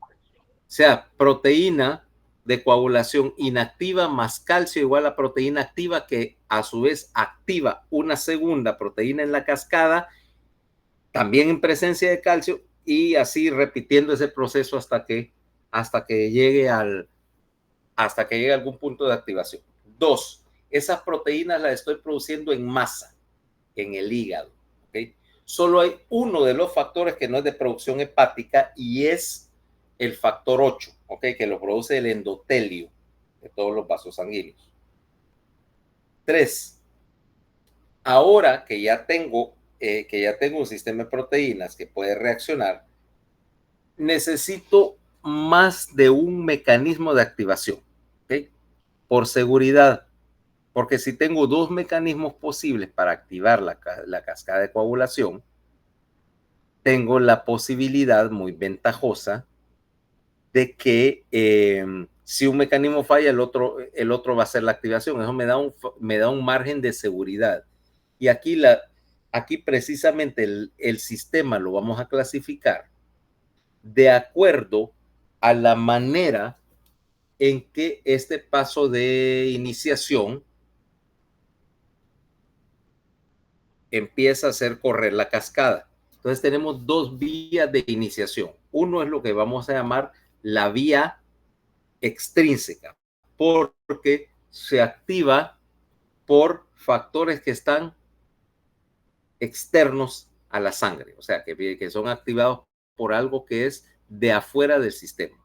A: sea, proteína de coagulación inactiva más calcio igual a proteína activa, que a su vez activa una segunda proteína en la cascada, también en presencia de calcio, y así repitiendo ese proceso hasta que llegue a algún punto de activación. 2. Esas proteínas las estoy produciendo en masa, en el hígado. ¿Okay? Solo hay uno de los factores que no es de producción hepática y es el factor 8, ¿okay? Que lo produce el endotelio de todos los vasos sanguíneos. 3. Ahora que ya tengo un sistema de proteínas que puede reaccionar, necesito más de un mecanismo de activación, ¿okay? Por seguridad, porque si tengo 2 mecanismos posibles para activar la cascada de coagulación, tengo la posibilidad muy ventajosa de que si un mecanismo falla, el otro va a hacer la activación. Eso me da un margen de seguridad. Y aquí precisamente el sistema lo vamos a clasificar de acuerdo a la manera en que este paso de iniciación empieza a hacer correr la cascada. Entonces tenemos 2 vías de iniciación. Uno es lo que vamos a llamar la vía extrínseca, porque se activa por factores que están externos a la sangre, o sea, que son activados por algo que es de afuera del sistema.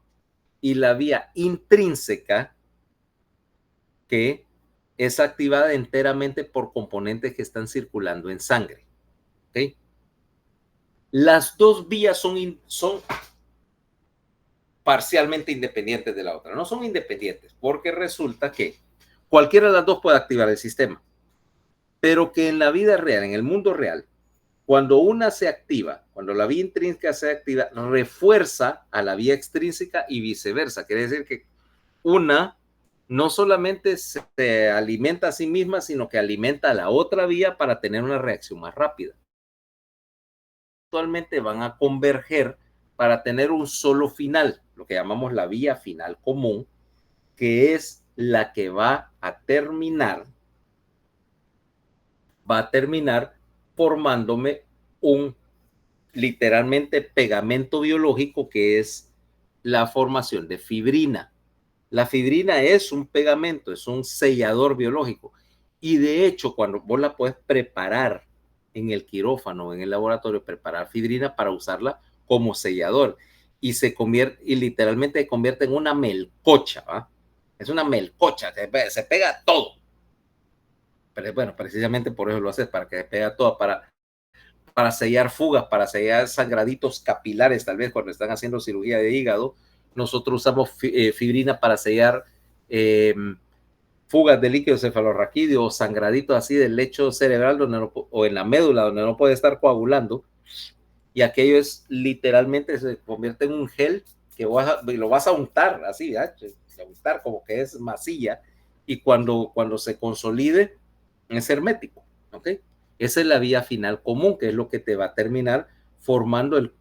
A: Y la vía intrínseca, que es activada enteramente por componentes que están circulando en sangre. ¿Okay? Las 2 vías son parcialmente independientes de la otra. No son independientes, porque resulta que cualquiera de las 2 puede activar el sistema. pero que en la vida real, en el mundo real, cuando una se activa, cuando la vía intrínseca se activa, refuerza a la vía extrínseca y viceversa. Quiere decir que una no solamente se alimenta a sí misma, sino que alimenta a la otra vía para tener una reacción más rápida. Actualmente van a converger para tener un solo final, lo que llamamos la vía final común, que es la que va a terminar formándome un literalmente pegamento biológico, que es la formación de fibrina. La fibrina es un pegamento, es un sellador biológico. Y de hecho, cuando vos la puedes preparar en el quirófano, en el laboratorio, preparar fibrina para usarla como sellador. Y se convierte, y literalmente se convierte en una melcocha, ¿va? Es una melcocha, se pega todo. Pero bueno, precisamente por eso lo haces, para que se pega todo, para sellar fugas, para sellar sangraditos capilares, tal vez cuando están haciendo cirugía de hígado. Nosotros usamos fibrina para sellar fugas de líquido cefalorraquídeo o sangraditos así del lecho cerebral o en la médula donde no puede estar coagulando. Y aquello es literalmente, se convierte en un gel que lo vas a untar así, a untar como que es masilla, y cuando se consolide es hermético, ¿ok? Esa es la vía final común, que es lo que te va a terminar formando el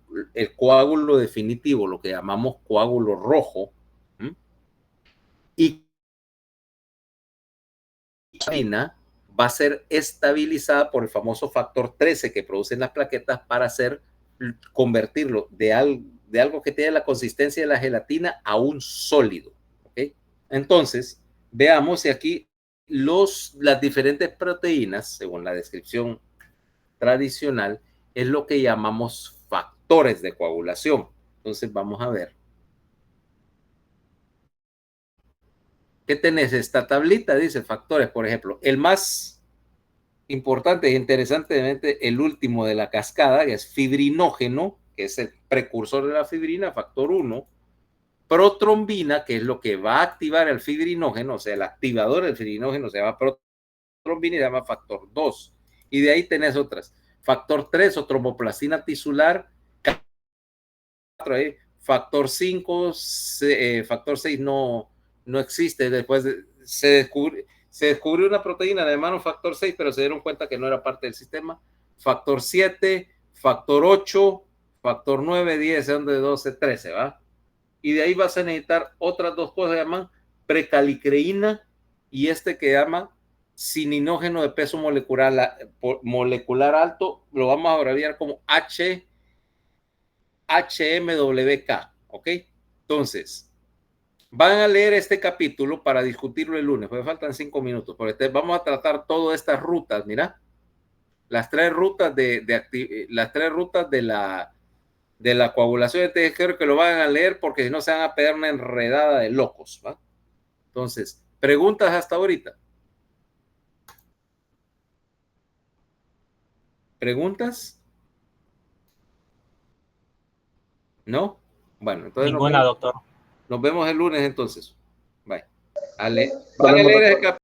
A: coágulo definitivo, lo que llamamos coágulo rojo. Y la fibrina va a ser estabilizada por el famoso factor 13 que producen las plaquetas para convertirlo de algo que tiene la consistencia de la gelatina a un sólido. ¿Okay? Entonces, veamos si aquí las diferentes proteínas, según la descripción tradicional, es lo que llamamos factores de coagulación. Entonces, vamos a ver. ¿Qué tenés? Esta tablita dice factores, por ejemplo. El más importante e interesantemente, el último de la cascada, que es fibrinógeno, que es el precursor de la fibrina, factor 1. Protrombina, que es lo que va a activar el fibrinógeno, o sea, el activador del fibrinógeno se llama protrombina y se llama factor 2. Y de ahí tenés otras. Factor 3 o tromboplastina tisular. Factor 5, factor 6 no existe. Después se descubrió una proteína de hermano factor 6, pero se dieron cuenta que no era parte del sistema. Factor 7, factor 8, factor 9, 10, 11, 12, 13, ¿va? Y de ahí vas a necesitar otras dos cosas que llaman precalicreína y que llama cininógeno de peso molecular alto, lo vamos a abreviar como HMWK, ¿ok? Entonces, van a leer este capítulo para discutirlo el lunes, porque faltan 5 minutos, porque vamos a tratar todas estas rutas, mira, las tres rutas de la coagulación. Entonces, quiero que lo vayan a leer, porque si no se van a pegar una enredada de locos, ¿va? Entonces, preguntas hasta ahorita. ¿Preguntas? ¿No? Bueno, entonces
C: Ninguna, doctor.
A: nos vemos el lunes entonces. Bye. Van a leer